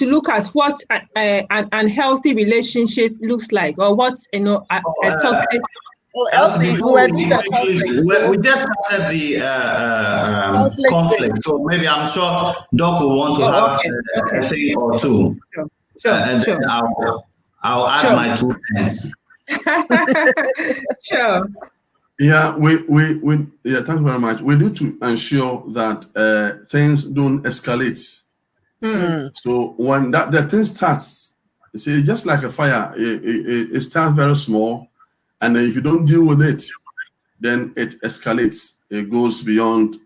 look at what an unhealthy relationship looks like, or what's a toxic. We just started the conflict, so maybe I'm sure Doc will want to have a thing or two. Sure. I'll add my 2 cents. Sure. Yeah, yeah, thank you very much. We need to ensure that things don't escalate. So when the thing starts, you see, just like a fire, it starts very small, and then if you don't deal with it, then it escalates. It goes beyond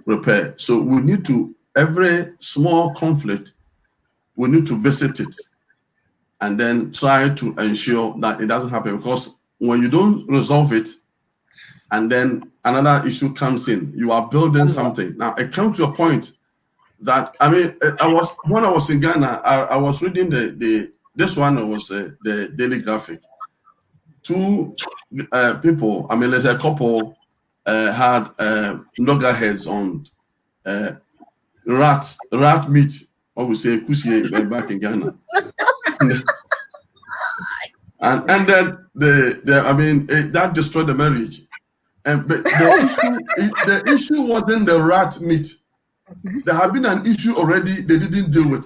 repair. So we need to, every small conflict, we need to visit it and then try to ensure that it doesn't happen. Because when you don't resolve it, and then another issue comes in, you are building something. Now it comes to a point that, I mean, when I was in Ghana, I was reading this one was the Daily Graphic. Two people, I mean, there's a couple had loggerheads on rat meat, or we say kusie back in Ghana. and then that destroyed the marriage. But the issue wasn't the rat meat. There had been an issue already they didn't deal with.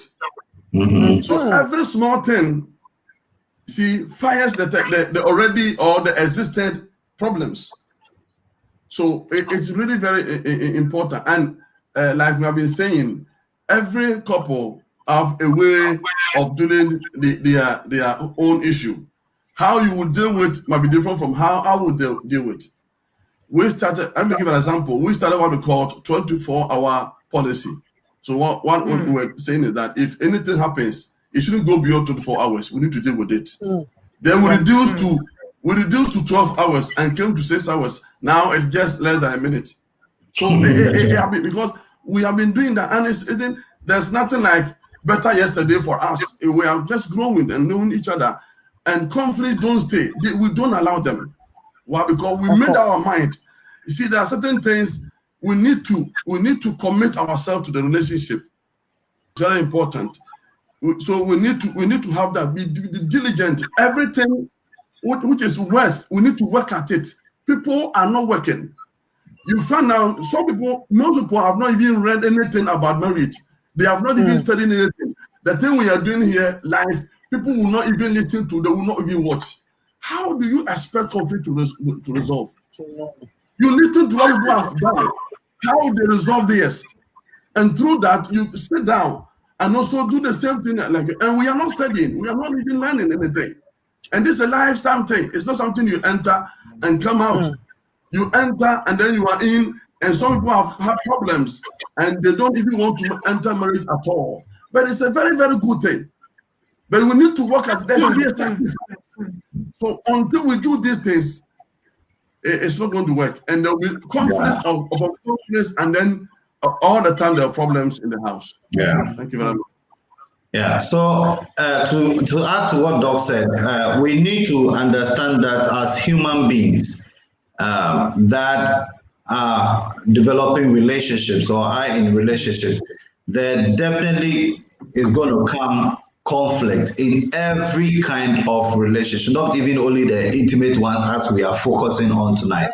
So every small thing, see, fires the already or the existed problems. So it's really very important. And like we have been saying, every couple have a way of dealing their own issue. How you would deal with might be different from how I would deal with. We started, let me give an example. We started what we called 24-hour policy. So what we were saying is that if anything happens, it shouldn't go beyond 24 hours. We need to deal with it. Then we reduced to 12 hours and came to 6 hours. Now it's just less than a minute. So because we have been doing that, and there's nothing like better yesterday for us. We are just growing and knowing each other, and conflict don't stay. We don't allow them. Why? Because we made our mind. You see, there are certain things we need to commit ourselves to the relationship. Very important. So we need to have that. Be diligent. Everything which is worth, we need to work at it. People are not working. You find out most people have not even read anything about marriage. They have not even studied anything. The thing we are doing here live, people will not even listen to. They will not even watch. How do you expect conflict to resolve? You listen to what people have done, how they resolve this, and through that you sit down and also do the same thing. And we are not studying, we are not even learning anything. And this is a lifetime thing. It's not something you enter and come out. You enter and then you are in. And some people have had problems and they don't even want to enter marriage at all. But it's a very, very good thing. But we need to work at it. There should be a sacrifice. So until we do these things, it's not going to work. And there will be conflicts of conflicts, and then all the time there are problems in the house. Yeah. Thank you very much. Yeah. So to add to what Doc said, we need to understand that as human beings that are developing relationships or are in relationships, there definitely is going to come conflict in every kind of relationship, not even only the intimate ones as we are focusing on tonight.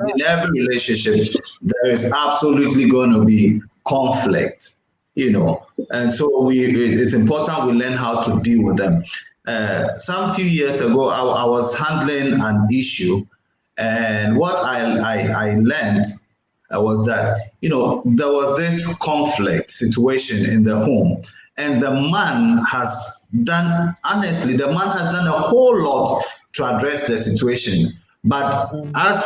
In every relationship, there is absolutely going to be conflict, and so it's important we learn how to deal with them. Some few years ago, I was handling an issue, and what I learned was that, there was this conflict situation in the home. And the man has done a whole lot to address the situation. But as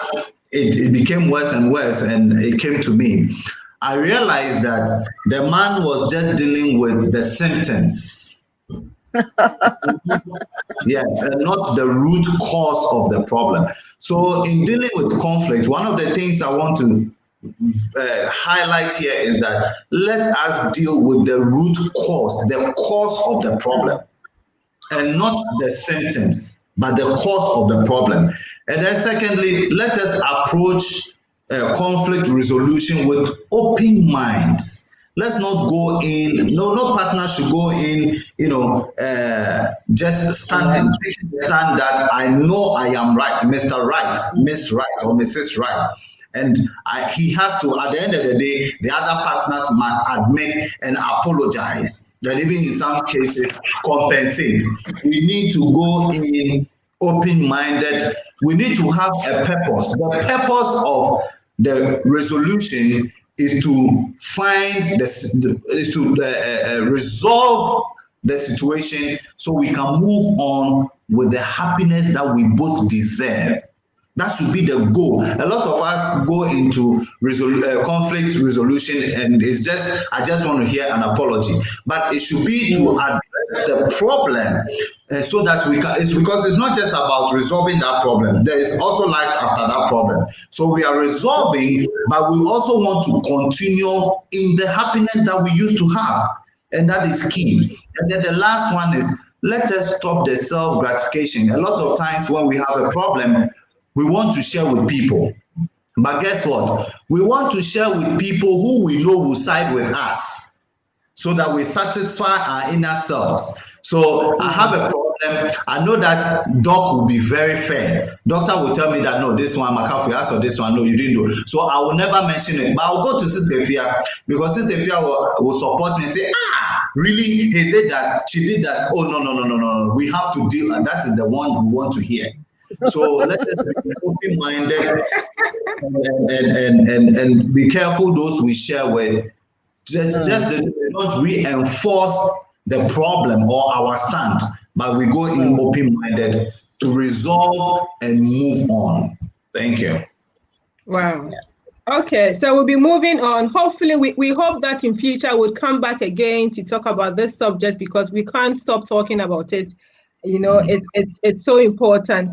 it became worse and worse and it came to me, I realized that the man was just dealing with the symptoms. Yes, and not the root cause of the problem. So in dealing with conflict, one of the things I want to highlight here is that let us deal with the root cause, the cause of the problem, and not the symptoms, but the cause of the problem. And then secondly, let us approach conflict resolution with open minds. Let's not go in, no partner should go in, just stand that I know I am right, Mr. Right, Miss Right, or Mrs. Right. And he has to, at the end of the day, the other partners must admit and apologize. And even in some cases, compensate. We need to go in open-minded. We need to have a purpose. The purpose of the resolution is to find resolve the situation so we can move on with the happiness that we both deserve. That should be the goal. A lot of us go into conflict resolution and it's just, I just want to hear an apology. But it should be to address the problem so that we can, it's because it's not just about resolving that problem. There is also life after that problem. So we are resolving, but we also want to continue in the happiness that we used to have. And that is key. And then the last one is, let us stop the self-gratification. A lot of times when we have a problem, we want to share with people. But guess what? We want to share with people who we know will side with us so that we satisfy our inner selves. So I have a problem. I know that doc will be very fair. Doctor will tell me that, no, this one, McAfee asked for this one, no, you didn't do. So I will never mention it. But I'll go to Sister Fia because Sister Fia will support me and say, really? He did that. She did that. Oh, no. We have to deal. And that is the one we want to hear. So let us be open-minded and be careful those we share with. Just don't reinforce the problem or our stand, but we go in open-minded to resolve and move on. Thank you. Wow. Okay, so we'll be moving on. Hopefully, we hope that in future we'll come back again to talk about this subject because we can't stop talking about it. You know, it's so important.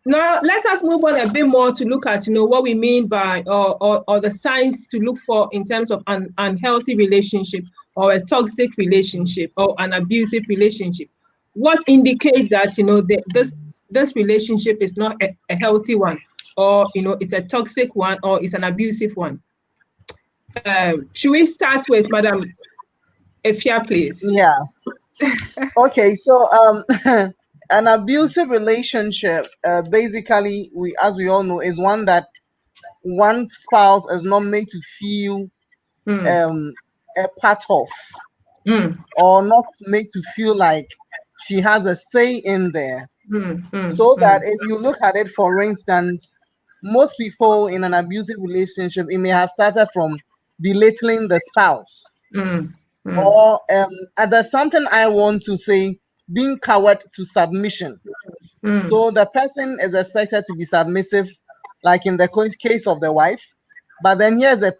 Now, let us move on a bit more to look at, what we mean by or the signs to look for in terms of an unhealthy relationship or a toxic relationship or an abusive relationship. What indicates that, this relationship is not a healthy one, or, it's a toxic one, or it's an abusive one? Should we start with Madam Efia, please? Yeah. Okay, so an abusive relationship, basically, as we all know, is one that one spouse is not made to feel a part of, or not made to feel like she has a say in there. So that if you look at it, for instance, most people in an abusive relationship, it may have started from belittling the spouse. Or there's something I want to say, being coward to submission. So the person is expected to be submissive, like in the case of the wife. But then here's a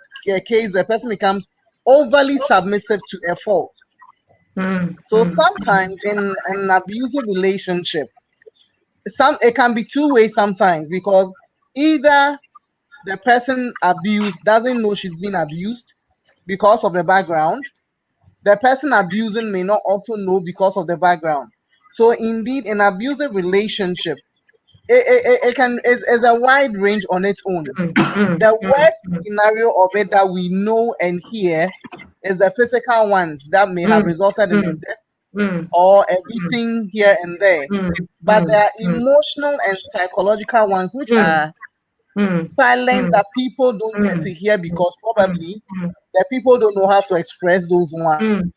case, the person becomes overly submissive to a fault. So sometimes in an abusive relationship, it can be two ways sometimes, because either the person abused doesn't know she's been abused because of the background. The person abusing may not also know because of the background. So indeed, an abusive relationship, is a wide range on its own. The worst scenario of it that we know and hear is the physical ones that may have resulted in a death or a beating here and there. But there are emotional and psychological ones which are silent, that people don't get to hear because probably the people don't know how to express those ones.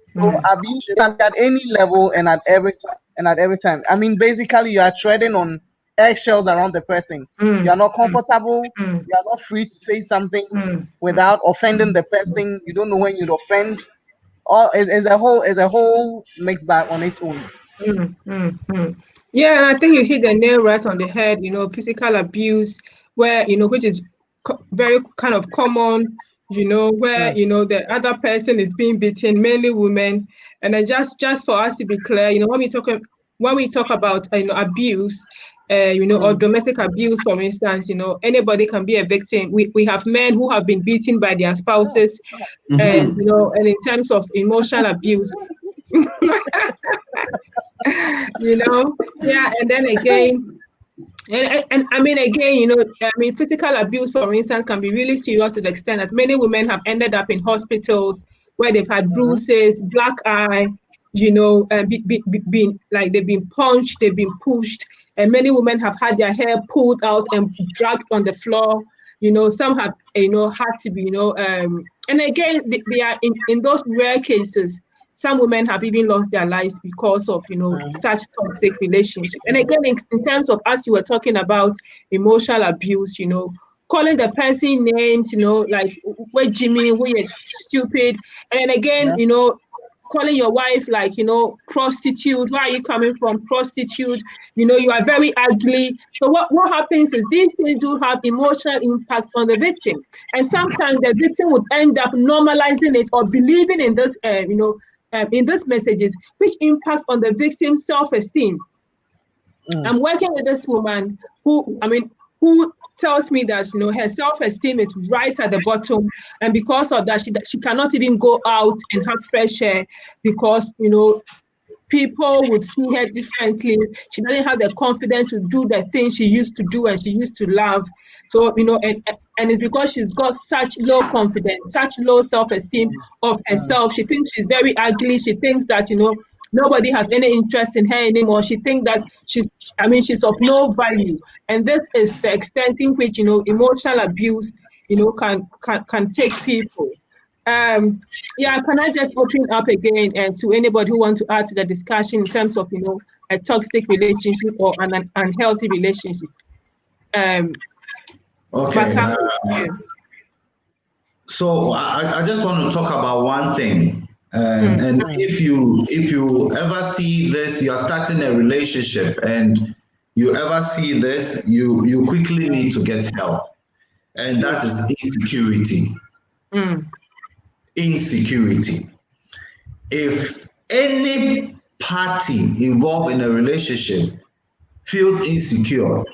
So abuse can be at any level and at every time. I mean, basically, you are treading on eggshells around the person. You are not comfortable. You are not free to say something without offending the person. You don't know when you'd offend. It's a whole mixed bag on its own. Yeah, and I think you hit the nail right on the head. Physical abuse, where which is very kind of common. Where the other person is being beaten, mainly women. And then just for us to be clear, when we talk about abuse, or domestic abuse, for instance, anybody can be a victim. We have men who have been beaten by their spouses, and and in terms of emotional abuse. Yeah, and then again, and I mean, again, physical abuse, for instance, can be really serious to the extent that many women have ended up in hospitals where they've had bruises, black eye, been like they've been punched, they've been pushed, and many women have had their hair pulled out and dragged on the floor. Some have, had to be, and again, they are in those rare cases. some women have even lost their lives because of, such toxic relationship. And again, in terms of, as you were talking about emotional abuse, calling the person names, like, where Jimmy, where you're stupid. And then again, calling your wife, like, prostitute. Where are you coming from? Prostitute. You are very ugly. So what happens is these things do have emotional impact on the victim. And sometimes the victim would end up normalizing it or believing in this, in these messages, which impacts on the victim's self-esteem. I'm working with this woman who tells me that her self-esteem is right at the bottom, and because of that, she cannot even go out and have fresh air because people would see her differently. She doesn't have the confidence to do the things she used to do and she used to love. So and it's because she's got such low confidence, such low self-esteem of herself. She thinks she's very ugly. She thinks that nobody has any interest in her anymore. She thinks that she's of no value. And this is the extent in which, emotional abuse, can take people. Can I just open up again and to anybody who wants to add to the discussion in terms of, a toxic relationship or an unhealthy relationship? Okay. So I just want to talk about one thing. And if you ever see this, you are starting a relationship and you ever see this, you quickly need to get help. And that is insecurity. Insecurity. If any party involved in a relationship feels insecure,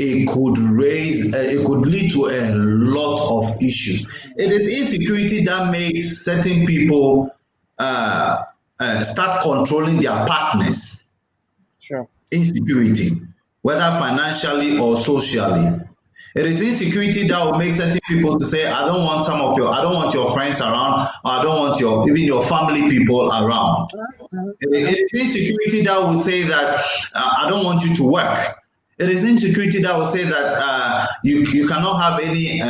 it could lead to a lot of issues. It is insecurity that makes certain people start controlling their partners. Sure. Insecurity, whether financially or socially. It is insecurity that will make certain people to say, I don't want your friends around, or I don't want even your family people around. It is insecurity that will say that I don't want you to work. It is insecurity that will say that you cannot have any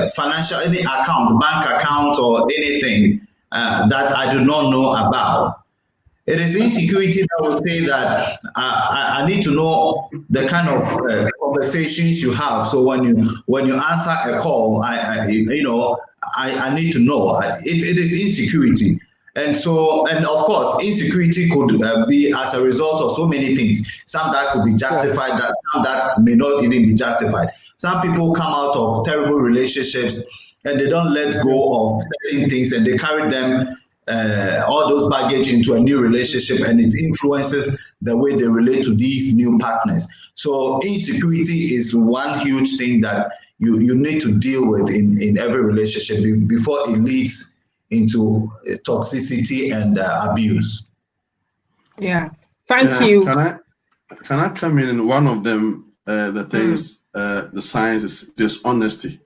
financial, any account, bank account or anything that I do not know about. It is insecurity that will say that I need to know the kind of conversations you have. So when you answer a call, I need to know. It is insecurity. And of course, insecurity could be as a result of so many things. Some that could be justified, some that may not even be justified. Some people come out of terrible relationships and they don't let go of certain things and they carry them, all those baggage into a new relationship, and it influences the way they relate to these new partners. So insecurity is one huge thing that you need to deal with in every relationship before it leads into toxicity and abuse. Yeah, thank you. Can I come in? One of them, the things, the signs is dishonesty.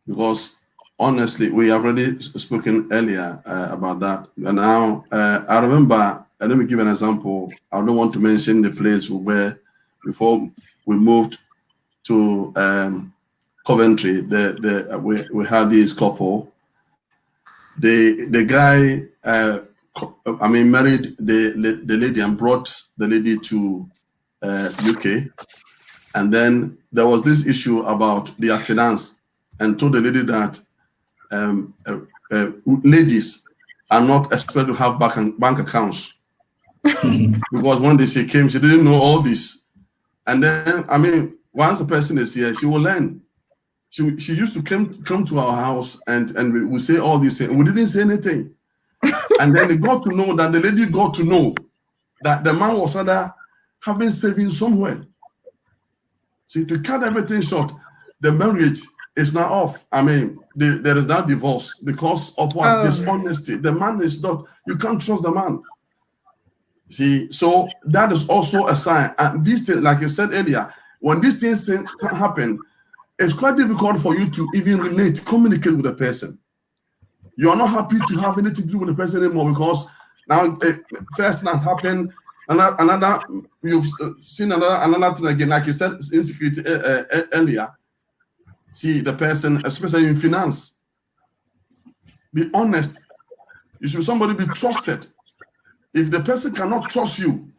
Because honestly, we have already spoken earlier about that. And now, I remember, let me give an example. I don't want to mention the place where, before we moved to Coventry, we had this couple. The guy, married the lady and brought the lady to UK. And then there was this issue about their finance, and told the lady that ladies are not expected to have bank accounts because when she came, she didn't know all this. And then, once the person is here, she will learn. She used to come to our house and we say all these things. We didn't say anything. And then they got to know that the lady got to know that the man was rather having savings somewhere. See, to cut everything short, the marriage is now off. There is now divorce because of what? Dishonesty. The man is not, you can't trust the man. See, so that is also a sign. And these things, like you said earlier, when these things happen, it's quite difficult for you to even relate, communicate with the person. You are not happy to have anything to do with the person anymore because now first that happened, another you've seen another thing again, like you said, insecurity earlier. See the person, especially in finance. Be honest. You should somebody be trusted. If the person cannot trust you,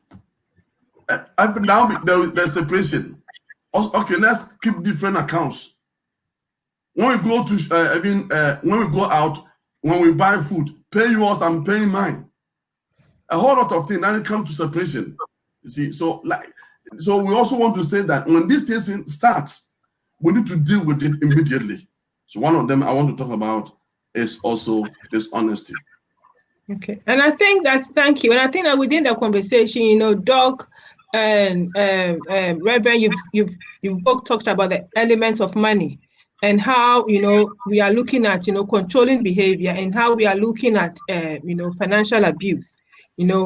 now there's separation. Okay, let's keep different accounts. When we go to when we go out, when we buy food, pay yours, I'm paying mine. A whole lot of things. Then it comes to separation. You see, so we also want to say that when this thing starts, we need to deal with it immediately. So one of them I want to talk about is also dishonesty. Okay, and I think thank you. And I think that within the conversation, Doc and Reverend, you've both talked about the elements of money and how we are looking at controlling behavior and how we are looking at financial abuse.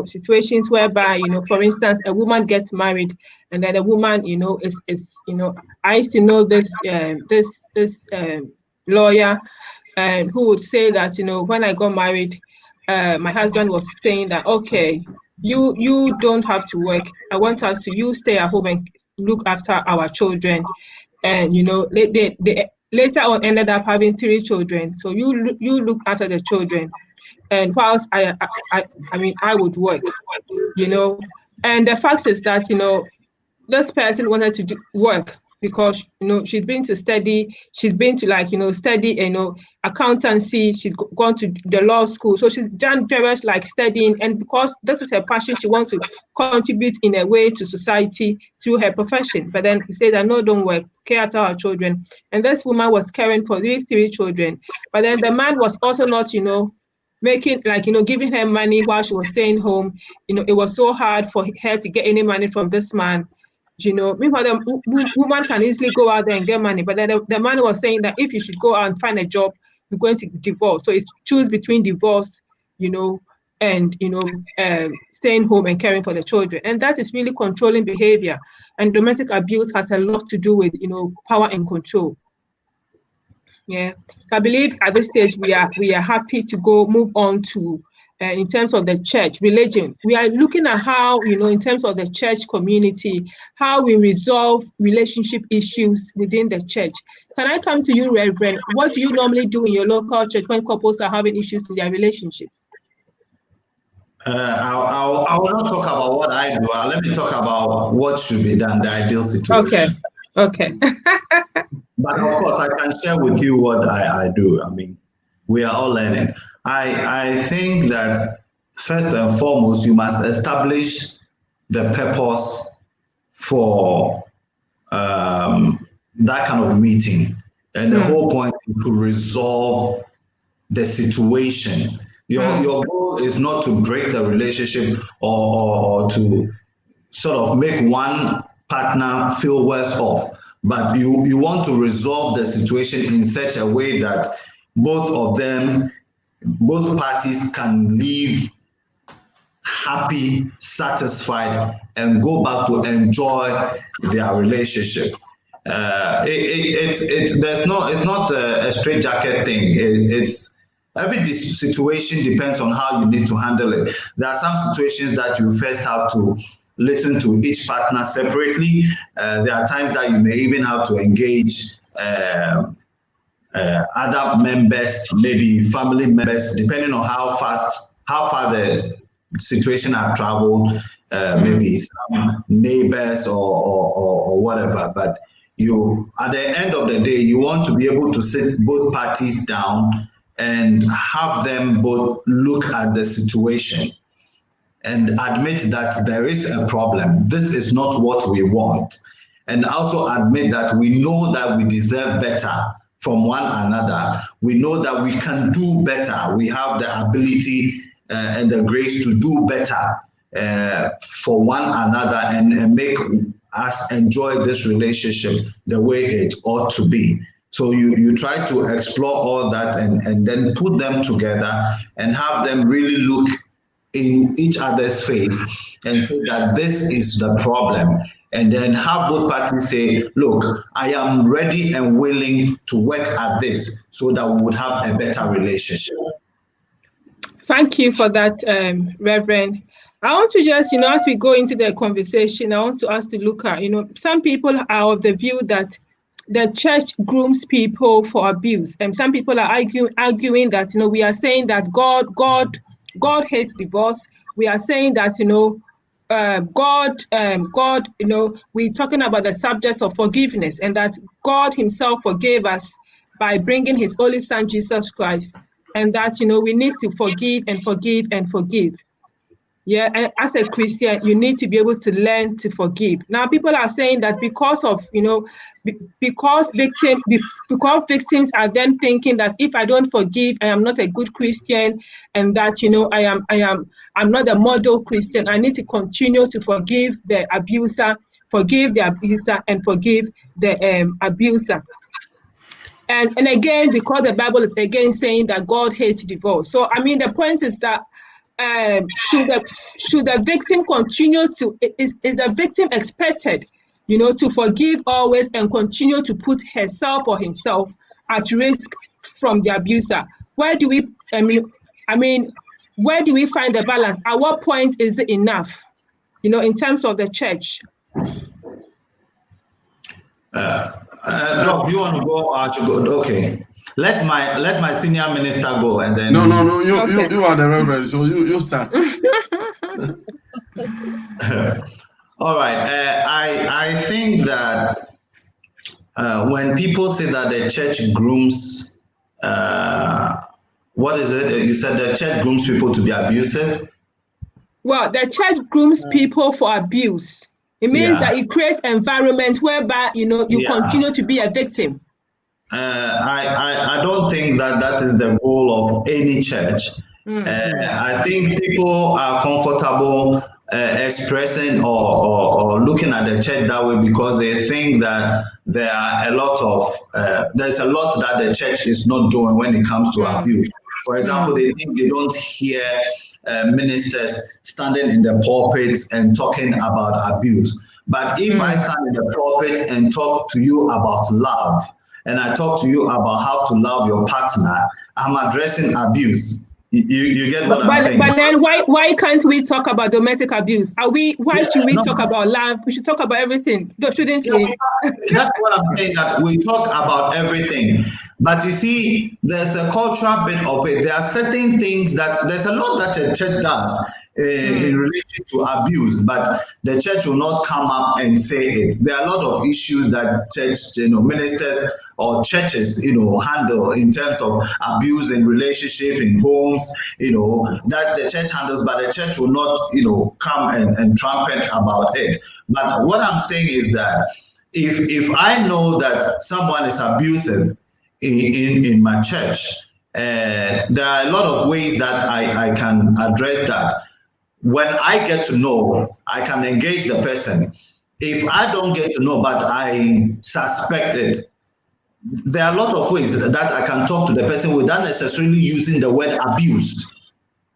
Situations whereby for instance, a woman gets married and then a woman is I used to know this lawyer who would say that when I got married, my husband was saying that, okay, you don't have to work. I want us to you stay at home and look after our children. And they later on ended up having 3 children. So you look after the children, and whilst I would work, And the fact is that this person wanted to work because she'd been to study, she's been to study accountancy, she's gone to the law school, so she's done various studying, and because this is her passion, she wants to contribute in a way to society through her profession. But then he said that no, don't work, care after our children. And this woman was caring for these 3 children, but then the man was also not making giving her money while she was staying home. It was so hard for her to get any money from this man. Meanwhile, the woman can easily go out there and get money, but then the man was saying that if you should go out and find a job, you're going to divorce. So it's choose between divorce, and staying home and caring for the children, and that is really controlling behavior. And domestic abuse has a lot to do with power and control. Yeah, so I believe at this stage we are happy to move on to. In terms of the church, religion, we are looking at how, in terms of the church community, how we resolve relationship issues within the church. Can I come to you, Reverend? What do you normally do in your local church when couples are having issues in their relationships? I will not talk about what I do. Let me talk about what should be done, the ideal situation. Okay. But of course, I can share with you what I do. I mean, we are all learning. I think that first and foremost, you must establish the purpose for that kind of meeting. And the whole point is to resolve the situation. Your goal is not to break the relationship or to sort of make one partner feel worse off, but you want to resolve the situation in such a way that both parties can live happy, satisfied, and go back to enjoy their relationship. It's not a straitjacket thing. It's every situation depends on how you need to handle it. There are some situations that you first have to listen to each partner separately. There are times that you may even have to engage other members, maybe family members, depending on how far the situation have traveled, maybe some neighbors or whatever. But at the end of the day, you want to be able to sit both parties down and have them both look at the situation and admit that there is a problem. This is not what we want. And also admit that we know that we deserve better from one another. We know that we can do better. We have the ability and the grace to do better for one another and make us enjoy this relationship the way it ought to be. So you try to explore all that and then put them together and have them really look in each other's face and say that this is the problem. And then have both parties say, look, I am ready and willing to work at this so that we would have a better relationship. Thank you for that, Reverend. I want to just, as we go into the conversation, I want to ask to look at, some people are of the view that the church grooms people for abuse. And some people are arguing that, we are saying that God hates divorce. We are saying that, God, we're talking about the subject of forgiveness, and that God himself forgave us by bringing his only son, Jesus Christ. And that, we need to forgive and forgive and forgive. Yeah, and as a Christian, you need to be able to learn to forgive. Now, people are saying that because victims are then thinking that if I don't forgive, I am not a good Christian, and that I'm not a model Christian. I need to continue to forgive the abuser, and forgive the abuser. And again, because the Bible is again saying that God hates divorce. So I mean, the point is that should the victim continue to, is the victim expected, to forgive always and continue to put herself or himself at risk from the abuser? Where do we where do we find the balance? At what point is it enough, in terms of the church? Doc, you want to go or I should go? Okay. Let my senior minister go, and then No. You are the reverend, so you start. All right. I think that when people say that the church grooms, what is it? You said the church grooms people to be abusive? Well, the church grooms people for abuse. It means that it creates environment whereby, you continue to be a victim. I don't think that is the goal of any church. I think people are comfortable expressing or looking at the church that way because they think that there's a lot that the church is not doing when it comes to abuse. For example, they think they don't hear ministers standing in the pulpits and talking about abuse. But if I stand in the pulpit and talk to you about love, and I talk to you about how to love your partner, I'm addressing abuse. You get what I'm saying? But then why can't we talk about domestic abuse? Why should we talk about love? We should talk about everything, shouldn't we? That's what I'm saying, that we talk about everything. But you see, there's a cultural bit of it. There are certain things there's a lot that the church does in relation to abuse, but the church will not come up and say it. There are a lot of issues that church, ministers or churches, handle in terms of abuse in relationship, in homes, that the church handles, but the church will not, come and trumpet about it. But what I'm saying is that if I know that someone is abusive in my church, there are a lot of ways that I can address that. When I get to know, I can engage the person. If I don't get to know, but I suspect it, there are a lot of ways that I can talk to the person without necessarily using the word abuse.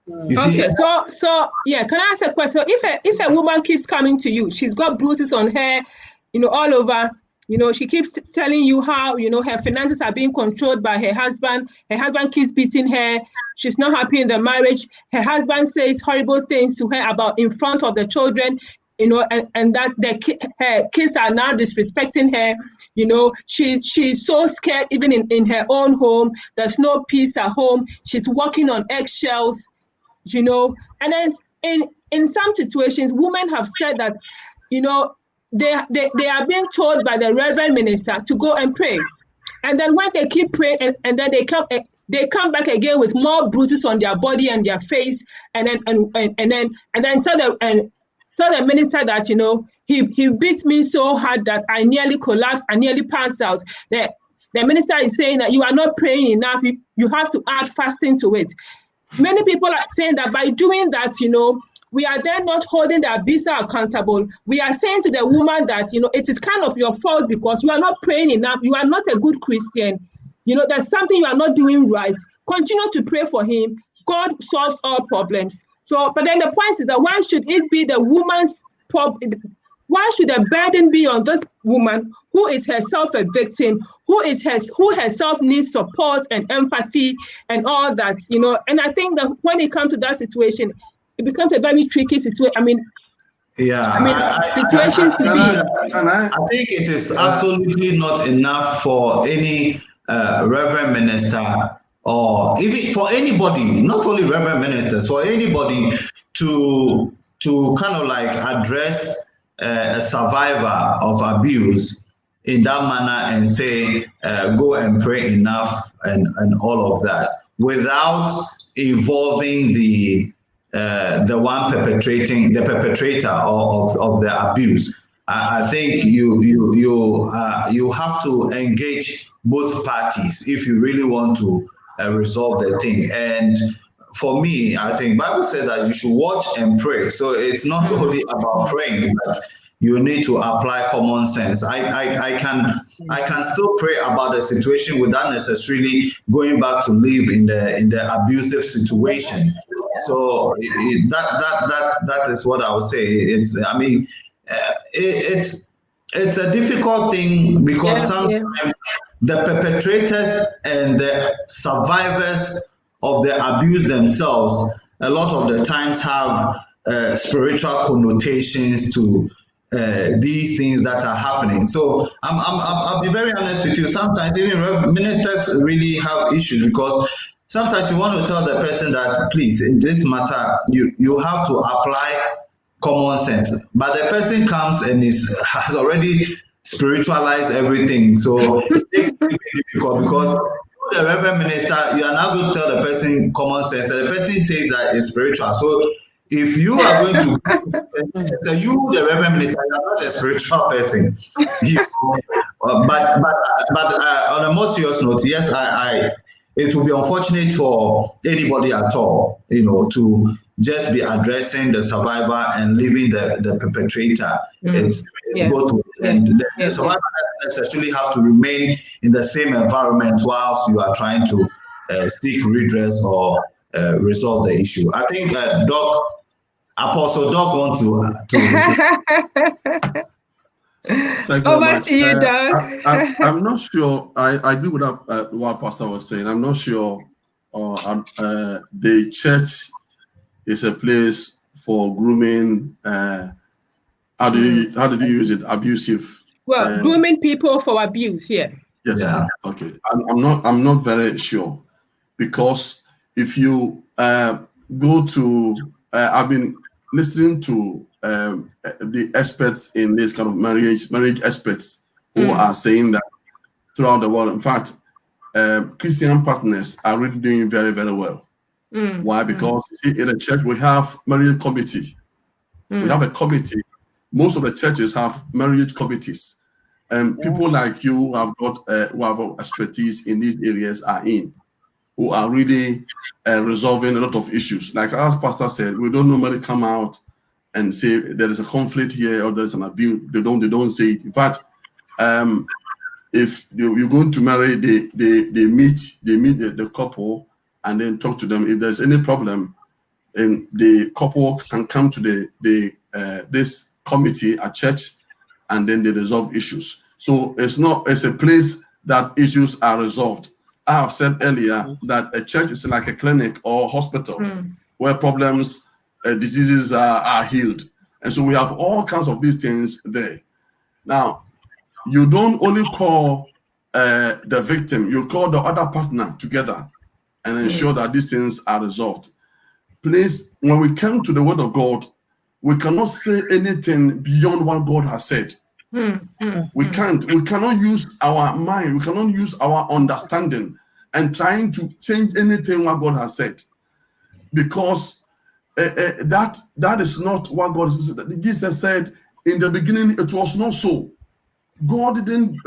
Okay, so yeah, can I ask a question? If a woman keeps coming to you, she's got bruises on her, all over, she keeps telling you how, her finances are being controlled by her husband keeps beating her, she's not happy in the marriage, her husband says horrible things to her about in front of the children, and that her kids are now disrespecting her, she's so scared even in her own home, there's no peace at home, she's walking on eggshells, and then in some situations, women have said that, they are being told by the reverend minister to go and pray. And then when they keep praying and then they come back again with more bruises on their body and their face, and then tell the minister that, he beat me so hard that I nearly collapsed, I nearly passed out. The minister is saying that you are not praying enough, you have to add fasting to it. Many people are saying that by doing that, we are then not holding the abuser accountable. We are saying to the woman that, it is kind of your fault because you are not praying enough. You are not a good Christian. There's something you are not doing right. Continue to pray for him. God solves all problems. So, but then the point is that why should it be the woman's problem? Why should the burden be on this woman who is herself a victim, who herself needs support and empathy and all that, And I think that when it comes to that situation, it becomes a very tricky situation. I mean, Yeah, I mean, situation to be. I think it is absolutely not enough for any reverend minister or even for anybody, not only reverend ministers, for anybody to kind of like address a survivor of abuse in that manner and say, go and pray enough and all of that, without involving the one perpetrating, the perpetrator of the abuse. I think you have to engage both parties if you really want to resolve the thing. And for me, I think Bible says that you should watch and pray. So it's not only about praying, but you need to apply common sense. I can still pray about the situation without necessarily going back to live in the abusive situation. So that is what I would say. It's a difficult thing because sometimes the perpetrators and the survivors of the abuse themselves a lot of the times have spiritual connotations to these things that are happening. So I'll be very honest with you. Sometimes even ministers really have issues because sometimes you want to tell the person that, please, in this matter, you have to apply common sense. But the person comes and has already spiritualized everything. So it makes it difficult because the reverend minister, you are now going to tell the person common sense, and the person says that it's spiritual. So if you are going to, so you, the reverend minister, you are not a spiritual person. But on a more serious note, yes, it will be unfortunate for anybody at all, to just be addressing the survivor and leaving the perpetrator. It's both ways. And the survivor doesn't necessarily have to remain in the same environment whilst you are trying to seek redress or resolve the issue. I think Apostle Doc wants to Thank you very much. To you, Doc. I'm not sure. I agree with what Pastor was saying. I'm not sure. The church is a place for grooming. How did you use it? Abusive. Well, grooming people for abuse. Yeah. Yes. Yeah. Okay. I'm not very sure, because if you go to, I've been listening to the experts in this kind of marriage experts who are saying that throughout the world, in fact, Christian partners are really doing very, very well. Why? Because in the church we have marriage committee. We have a committee. Most of the churches have marriage committees, and people like you who have got who have expertise in these areas who are really resolving a lot of issues. Like as Pastor said, we don't normally come out and say there is a conflict here or there's an abuse. They don't say it. In fact, if you're going to marry, they meet the couple and then talk to them. If there's any problem, and the couple can come to this committee at church, and then they resolve issues. So it's a place that issues are resolved. I have said earlier that a church is like a clinic or hospital where problems, diseases are healed. And so we have all kinds of these things there. Now, you don't only call the victim, you call the other partner together and ensure that these things are resolved. Please, when we come to the word of God, we cannot say anything beyond what God has said. We cannot use our mind, we cannot use our understanding and trying to change anything what God has said, because that is not what God is. Jesus said in the beginning it was not so. God didn't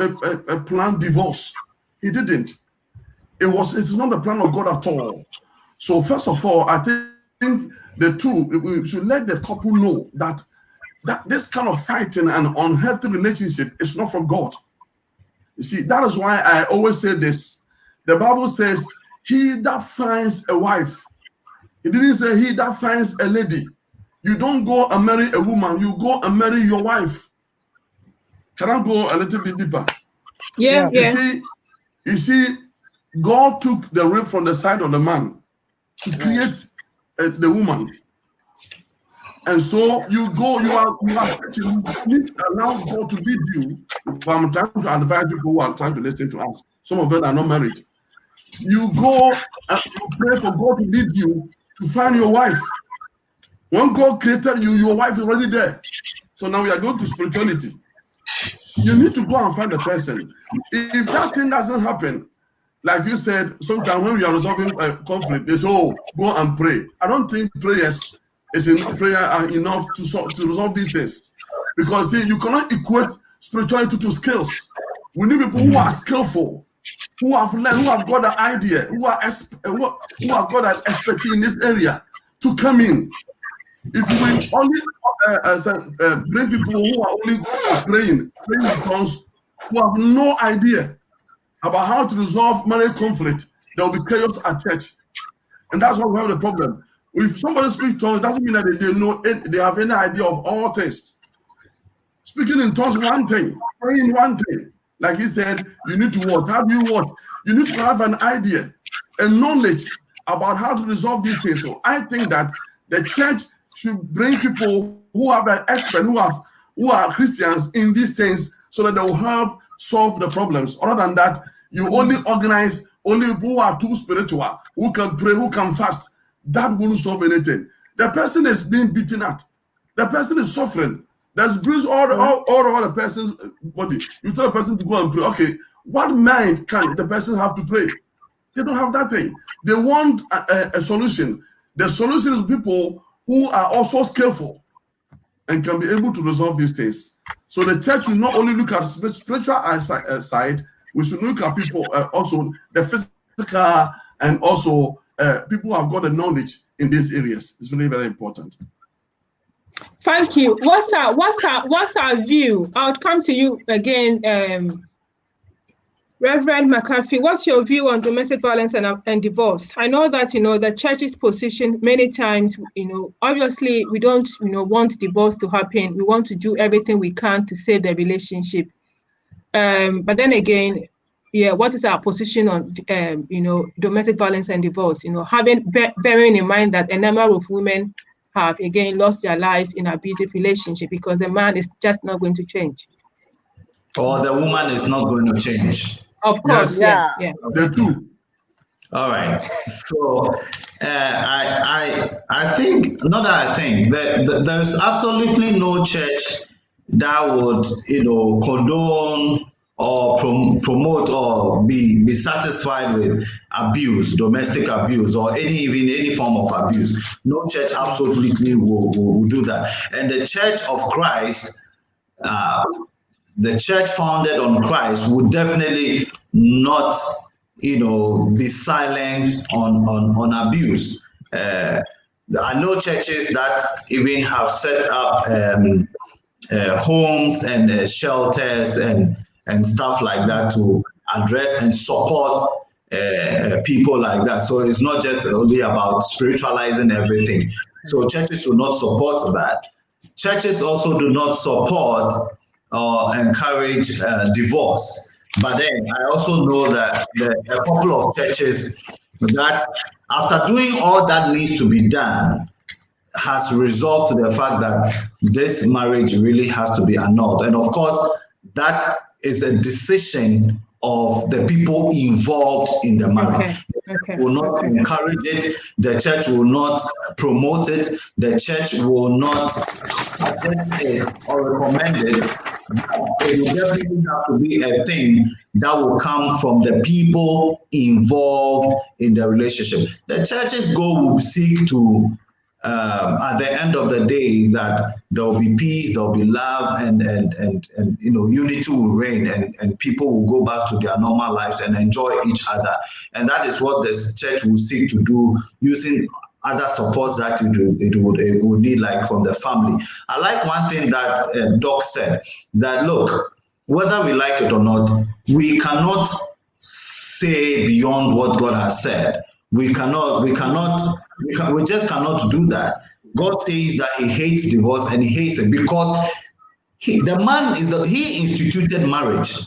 plan divorce. He didn't. It's not the plan of God at all. So first of all, I think we should let the couple know that this kind of fighting and unhealthy relationship is not from God. You see, that is why I always say this. The Bible says, he that finds a wife. It didn't say he that finds a lady. You don't go and marry a woman, you go and marry your wife. Can I go a little bit deeper? Yeah. You see, God took the rib from the side of the man to create the woman. And so you go, you need to allow God to lead you. I'm trying to advise people who are trying to listen to us. Some of them are not married. You go and pray for God to lead you to find your wife. When God created you, your wife is already there. So now we are going to spirituality. You need to go and find a person. If that thing doesn't happen, like you said, sometimes when we are resolving a conflict, they say, oh, go and pray. I don't think prayers is enough to resolve these things. Because see, you cannot equate spirituality to skills. We need people who are skillful, who have learned, who have got an idea, who have got an expertise in this area to come in. If you will only bring people who are only praying in tongues, who have no idea about how to resolve marriage conflict, there will be chaos at church. And that's why we have the problem. If somebody speaks tongues, it doesn't mean that they know they have any idea of all things. Speaking in tongues, one thing, praying one thing. Like he said, you need to what? How do you what? You need to have an idea, a knowledge about how to resolve these things. So I think that the church should bring people who have an expert, who are Christians in these things, so that they will help solve the problems. Other than that, you only organize only people who are too spiritual, who can pray, who can fast. That won't solve anything. The person is being beaten at. The person is suffering. There's bruise all over the person's body. You tell a person to go and pray. Okay, what mind can the person have to pray? They don't have that thing. They want a solution. The solution is people who are also skillful and can be able to resolve these things. So the church will not only look at spiritual side, we should look at people also the physical and also people who have got the knowledge in these areas. It's very, very important. Thank you. What's our view? I'll come to you again, Reverend McAfee. What's your view on domestic violence and divorce? I know that the church's position many times. Obviously we don't want divorce to happen. We want to do everything we can to save the relationship. But then again, what is our position on domestic violence and divorce? Bearing in mind that a number of women have again lost their lives in abusive relationship because the man is just not going to change. Or the woman is not going to change. Of course, yes. yeah. The two. All right. So I think, not that I think, that there's absolutely no church that would condone or promote or be satisfied with abuse, domestic abuse, or any form of abuse. No church absolutely will do that. And the Church of Christ, the church founded on Christ, would definitely not be silent on abuse. I know churches that even have set up homes and shelters and stuff like that to address and support people like that. So it's not just only about spiritualizing everything. So churches will not support that. Churches also do not support or encourage divorce. But then I also know that a couple of churches that, after doing all that needs to be done, has resolved to the fact that this marriage really has to be annulled. And of course, that is a decision of the people involved in the marriage. Okay. Will not encourage it. The church will not promote it. The church will not suggest it or recommend it. It will definitely have to be a thing that will come from the people involved in the relationship. The church's goal will seek to, at the end of the day, that there will be peace, there will be love, and unity will reign, and people will go back to their normal lives and enjoy each other. And that is what the church will seek to do, using other supports that it would need, like from the family. I like one thing that Doc said, that look, whether we like it or not, we cannot say beyond what God has said. We just cannot do that. God says that He hates divorce, and He hates it because He instituted marriage,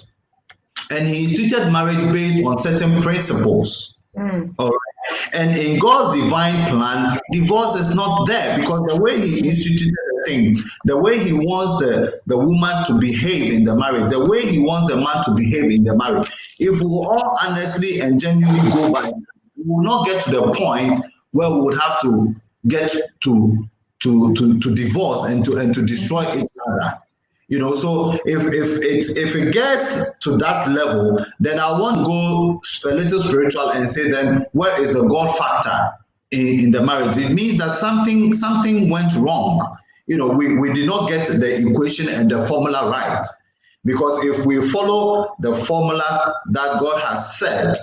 and He instituted marriage based on certain principles. All right. And in God's divine plan, divorce is not there, because the way He instituted the thing, the way He wants the woman to behave in the marriage, the way He wants the man to behave in the marriage, if we all honestly and genuinely go by, we will not get to the point where we would have to get to divorce and to destroy each other. You know, so if it gets to that level, then I want to go a little spiritual and say, then where is the God factor in the marriage? It means that something went wrong. You know, we did not get the equation and the formula right. Because if we follow the formula that God has set,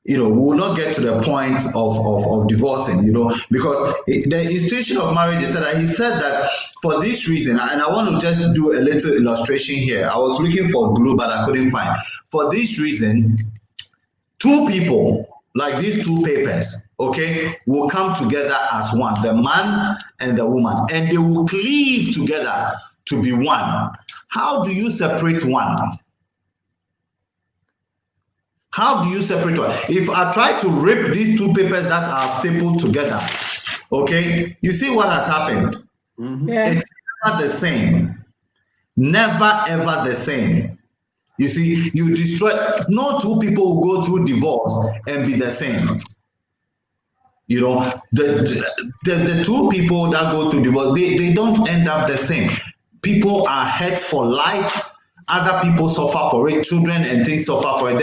you know, we will not get to the point of divorcing, you know, because the institution of marriage is that He said that for this reason, and I want to just do a little illustration here. I was looking for glue, but I couldn't find. For this reason, two people, like these two papers, okay, will come together as one, the man and the woman, and they will cleave together to be one. How do you separate one? How do you separate one? If I try to rip these two papers that are stapled together, okay, you see what has happened? Mm-hmm. Yeah. It's never the same. Never ever the same. You see, you destroy. No two people will go through divorce and be the same. You know, the two people that go through divorce, they don't end up the same. People are hurt for life. Other people suffer for it, children and things suffer for it.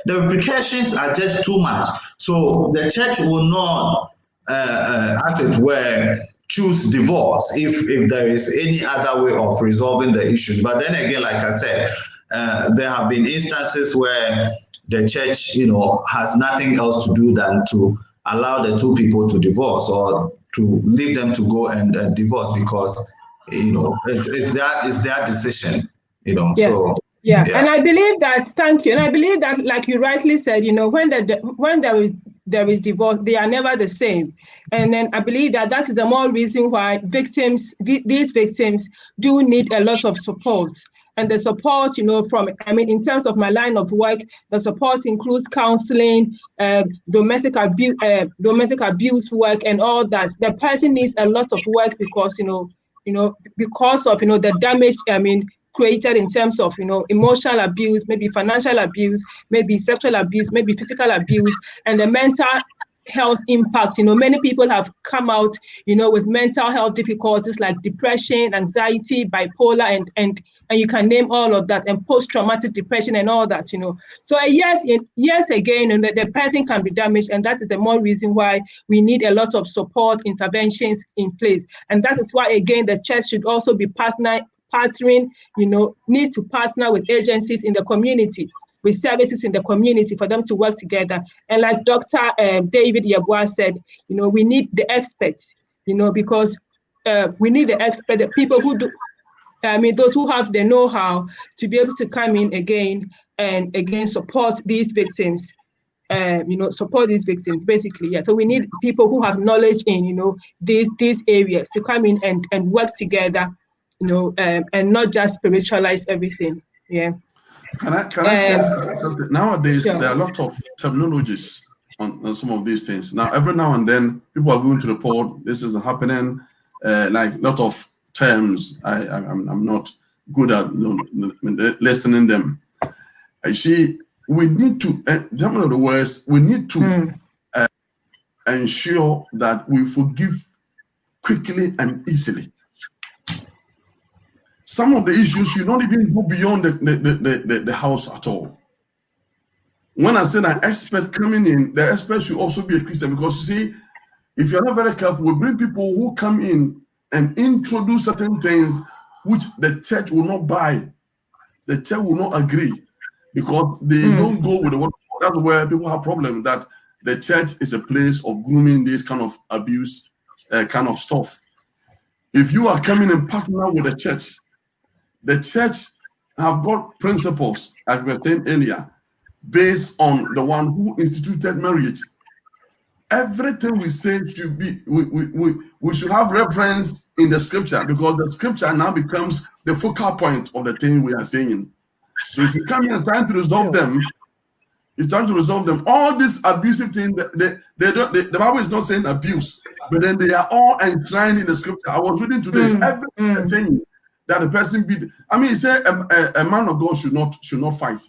The repercussions are just too much. So the church will not, as it were, choose divorce if there is any other way of resolving the issues. But then again, like I said, there have been instances where the church, you know, has nothing else to do than to allow the two people to divorce, or to leave them to go and divorce, because, you know, it's their decision. You know, Yeah. so yeah, and I believe that. Thank you, and I believe that, like you rightly said, you know, when there is divorce, they are never the same, and then I believe that is the more reason why these victims do need a lot of support. And the support, you know, in terms of my line of work, the support includes counseling, domestic abuse work, and all that. The person needs a lot of work because because of the damage. Created in terms of emotional abuse, maybe financial abuse, maybe sexual abuse, maybe physical abuse, and the mental health impact. Many people have come out with mental health difficulties like depression, anxiety, bipolar, and you can name all of that, and post-traumatic depression and all that. So yes again, the person can be damaged, and that is the more reason why we need a lot of support interventions in place. And that is why, again, the church should also be partnering, need to partner with agencies in the community, with services in the community, for them to work together. And like Dr. David Yeboah said, we need the experts, because we need the expert, the people who do, those who have the know-how to be able to come in again and again support these victims. Support these victims, basically. Yeah. So we need people who have knowledge in, these areas to come in and work together, and not just spiritualize everything. Yeah. Can I say something? Nowadays, sure. there are a lot of terminologies on some of these things. Now, every now and then, people are going to report this is happening. Like a lot of terms, I'm not good at listening them. I see. We need to, some of the words, we need to ensure that we forgive quickly and easily. Some of the issues should not even go beyond the house at all. When I say that experts coming in, the experts should also be a Christian, because you see, if you're not very careful, we bring people who come in and introduce certain things which the church will not buy, the church will not agree, because they don't go with the word. That's where people have problems, that the church is a place of grooming this kind of abuse, kind of stuff. If you are coming and partner with the church have got principles, as we were saying earlier, based on the one who instituted marriage. Everything we say should be, we should have reference in the scripture, because the scripture now becomes the focal point of the thing we are saying. So if you come in and trying to resolve them, He's trying to resolve them. All these abusive things, the Bible is not saying abuse, but then they are all enshrined in the scripture. I was reading today, everything saying that the person be. I mean, he said a man of God should not fight.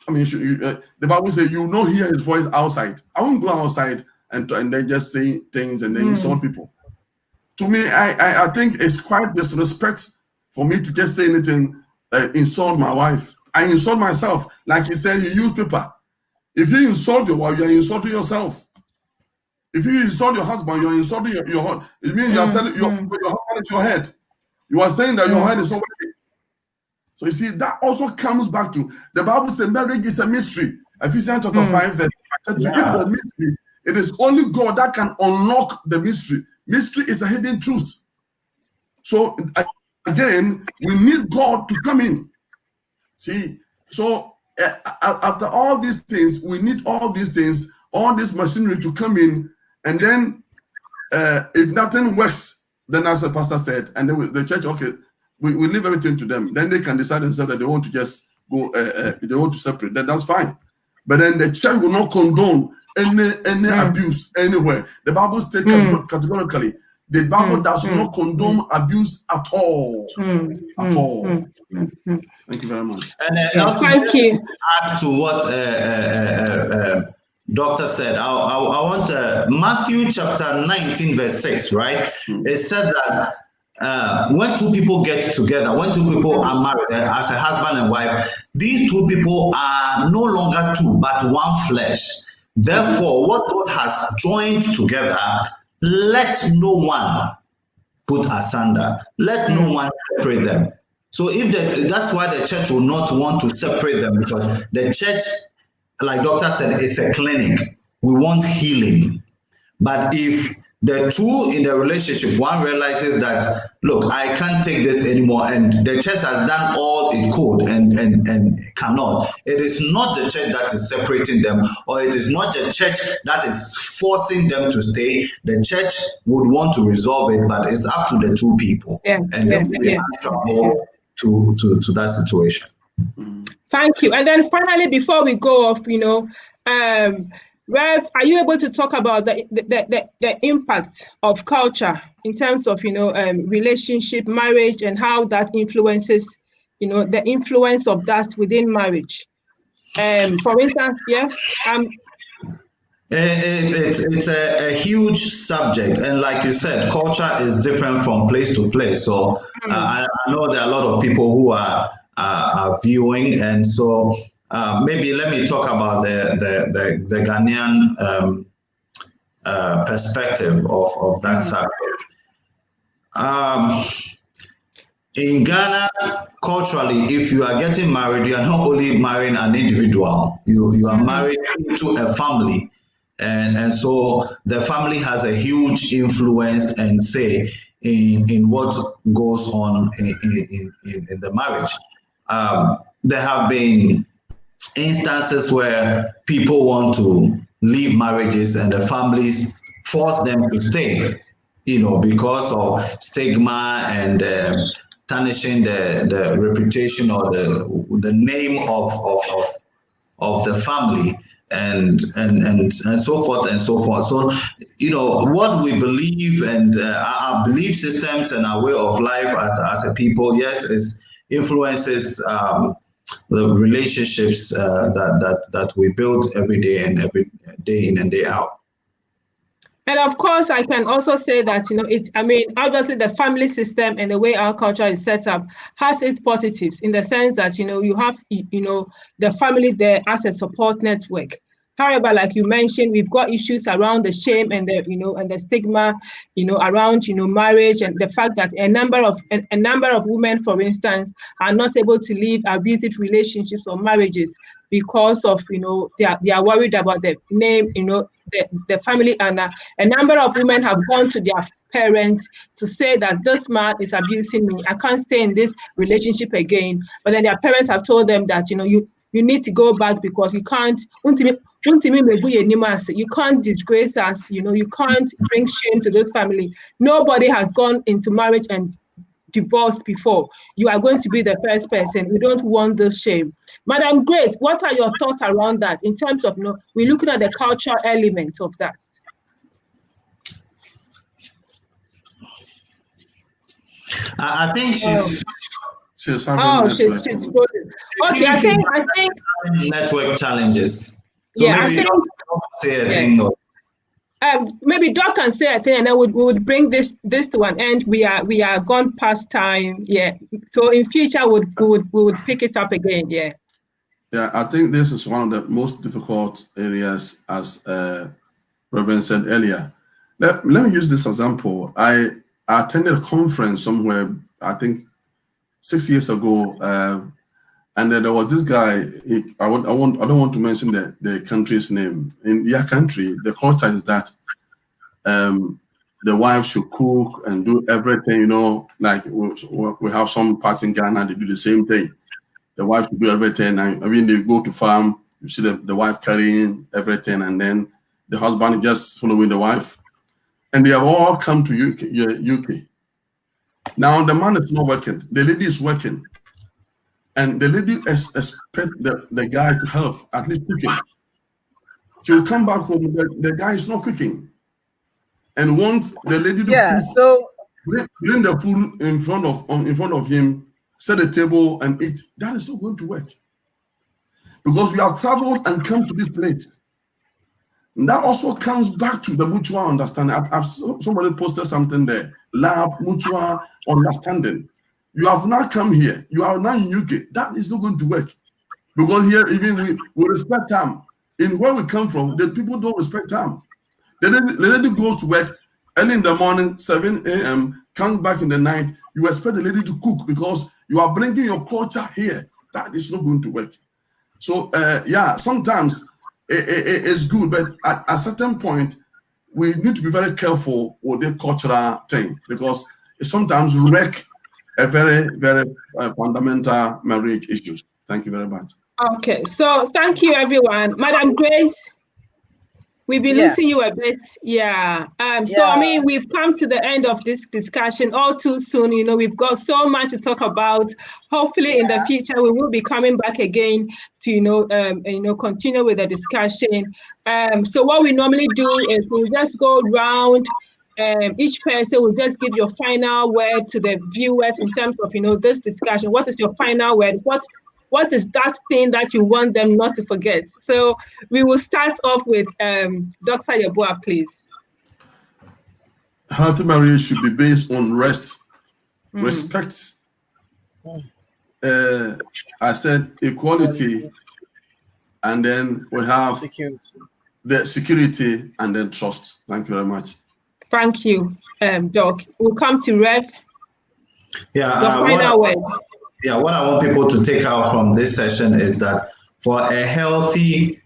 I mean, the Bible says you will not hear his voice outside. I won't go outside and then just say things and then insult people. To me, I think it's quite disrespect for me to just say anything, insult my wife. I insult myself. Like he said, you use paper. If you insult your wife, you're insulting yourself. If you insult your husband, you're insulting your husband. It means you're telling your husband is your head. You are saying that your head is over here. So you see, that also comes back to the Bible says marriage is a mystery. Ephesians chapter 5, verse 5. The mystery. It is only God that can unlock the mystery. Mystery is a hidden truth. So again, we need God to come in. See, so after all these things, we need all these things, all this machinery to come in, and then if nothing works, then as the pastor said, and then the church, okay, we leave everything to them. Then they can decide themselves that they want to just go, they want to separate. Then that's fine. But then the church will not condone any abuse anywhere. The Bible states categorically, the Bible does not condone abuse at all. At all. Thank you very much. And thank you. Add to what Doctor said, I want Matthew chapter 19, verse 6, right? It said that when two people get together, when two people are married as a husband and wife, these two people are no longer two, but one flesh. Therefore, what God has joined together, let no one put asunder. Let no one separate them. So that's why the church will not want to separate them, because the church, like Doctor said, is a clinic. We want healing. But if the two in the relationship, one realizes that, look, I can't take this anymore, and the church has done all it could and cannot, it is not the church that is separating them, or it is not the church that is forcing them to stay. The church would want to resolve it, but it's up to the two people. And then we answerable to that situation. Thank you. And then finally, before we go off, Rev, are you able to talk about the impact of culture in terms of relationship, marriage, and how that influences, the influence of that within marriage? For instance, It's a huge subject, and like you said, culture is different from place to place. So I know there are a lot of people who are viewing, and so maybe let me talk about the Ghanaian perspective of that subject. In Ghana, culturally, if you are getting married, you are not only marrying an individual, you are married into a family. And so the family has a huge influence and say in what goes on in the marriage. There have been instances where people want to leave marriages and the families force them to stay, because of stigma and tarnishing the reputation or the name of the family. And so forth and so forth. So, what we believe and our belief systems and our way of life as a people, yes, influences the relationships that we build every day and every day in and day out. And of course, I can also say that, obviously the family system and the way our culture is set up has its positives in the sense that, you have, the family there as a support network. However, like you mentioned, we've got issues around the shame and the stigma, around, marriage, and the fact that a number of women, for instance, are not able to leave abusive relationships or marriages because of, they are worried about the name, the family, and a number of women have gone to their parents to say that this man is abusing me, I can't stay in this relationship again. But then their parents have told them that, you need to go back because you can't, you can't disgrace us, you can't bring shame to this family. Nobody has gone into marriage and divorced before, you are going to be the first person. We don't want this shame. Madam Grace, what are your thoughts around that in terms of, we're looking at the cultural element of that? I think she's having she's okay. I think network challenges. So yeah, maybe I think say a thing. Or, maybe Doc can say a thing, and then we would bring this to an end. We are gone past time. Yeah. So in future, we would pick it up again. Yeah. Yeah, I think this is one of the most difficult areas, as Reverend said earlier. Let me use this example. I attended a conference somewhere, I think 6 years ago, and then there was this guy. I don't want to mention the country's name. In their country, the culture is that the wife should cook and do everything. Like we have some parts in Ghana, they do the same thing. The wife should do everything. I mean, they go to farm, you see the wife carrying everything, and then the husband just following the wife. And they have all come to UK. Now the man is not working. The lady is working. And the lady expects the guy to help, at least cooking. She will come back home, the guy is not cooking. And wants the lady to cook. So bring the food in front of him, set the table and eat. That is not going to work. Because we have traveled and come to this place. And that also comes back to the mutual understanding. Somebody posted something there. Love, mutual understanding. You have not come here. You are now in UK. That is not going to work. Because here, even we respect time. In where we come from, the people don't respect time. The lady goes to work early in the morning, 7 a.m., comes back in the night. You expect the lady to cook because you are bringing your culture here. That is not going to work. So, sometimes it's good, but at a certain point, we need to be very careful with the cultural thing because it sometimes wreck a very, very fundamental marriage issues. Thank you very much. Okay, so thank you, everyone. Madam Grace, we've been losing you a bit. Yeah. So, I mean, we've come to the end of this discussion all too soon. We've got so much to talk about. Hopefully, in the future, we will be coming back again to, continue with the discussion. So what we normally do is we just go round. Each person will just give your final word to the viewers in terms of, this discussion. What is your final word? What is that thing that you want them not to forget? So we will start off with Dr. Yeboah, please. Healthy marriage should be based on respect. I said equality, and then we have the security and then trust. Thank you very much. Thank you, Doc. We'll come to Rev. Yeah, your final word. What I want people to take out from this session is that for a healthy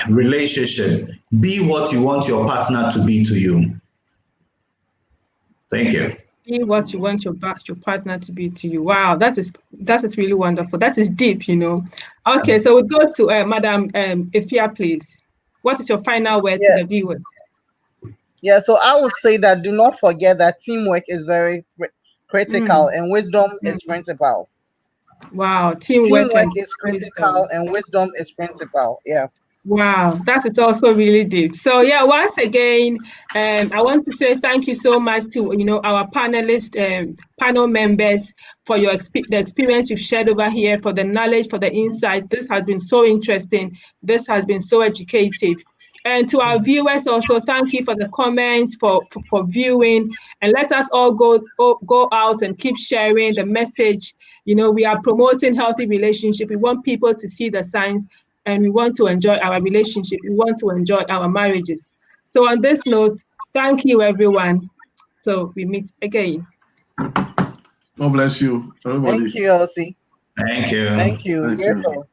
relationship, be what you want your partner to be to you. Thank you. Be what you want your partner to be to you. Wow, that is really wonderful. That is deep, Okay, so we'll go to Madam Ifia, please. What is your final word to the viewers? Yeah, so I would say that do not forget that teamwork is very critical and wisdom is principal. Wow, teamwork is critical and wisdom is principal. Yeah. Wow, that is also really deep. So once again, I want to say thank you so much to our panelists, panel members for the experience you've shared over here, for the knowledge, for the insight. This has been so interesting. This has been so educative. And to our viewers also, thank you for the comments, for viewing, and let us all go out and keep sharing the message. We are promoting healthy relationship. We want people to see the signs, and we want to enjoy our relationship. We want to enjoy our marriages. So on this note, thank you, everyone. So we meet again. God bless you, everybody. Thank you, Elsie. Thank you. Thank you.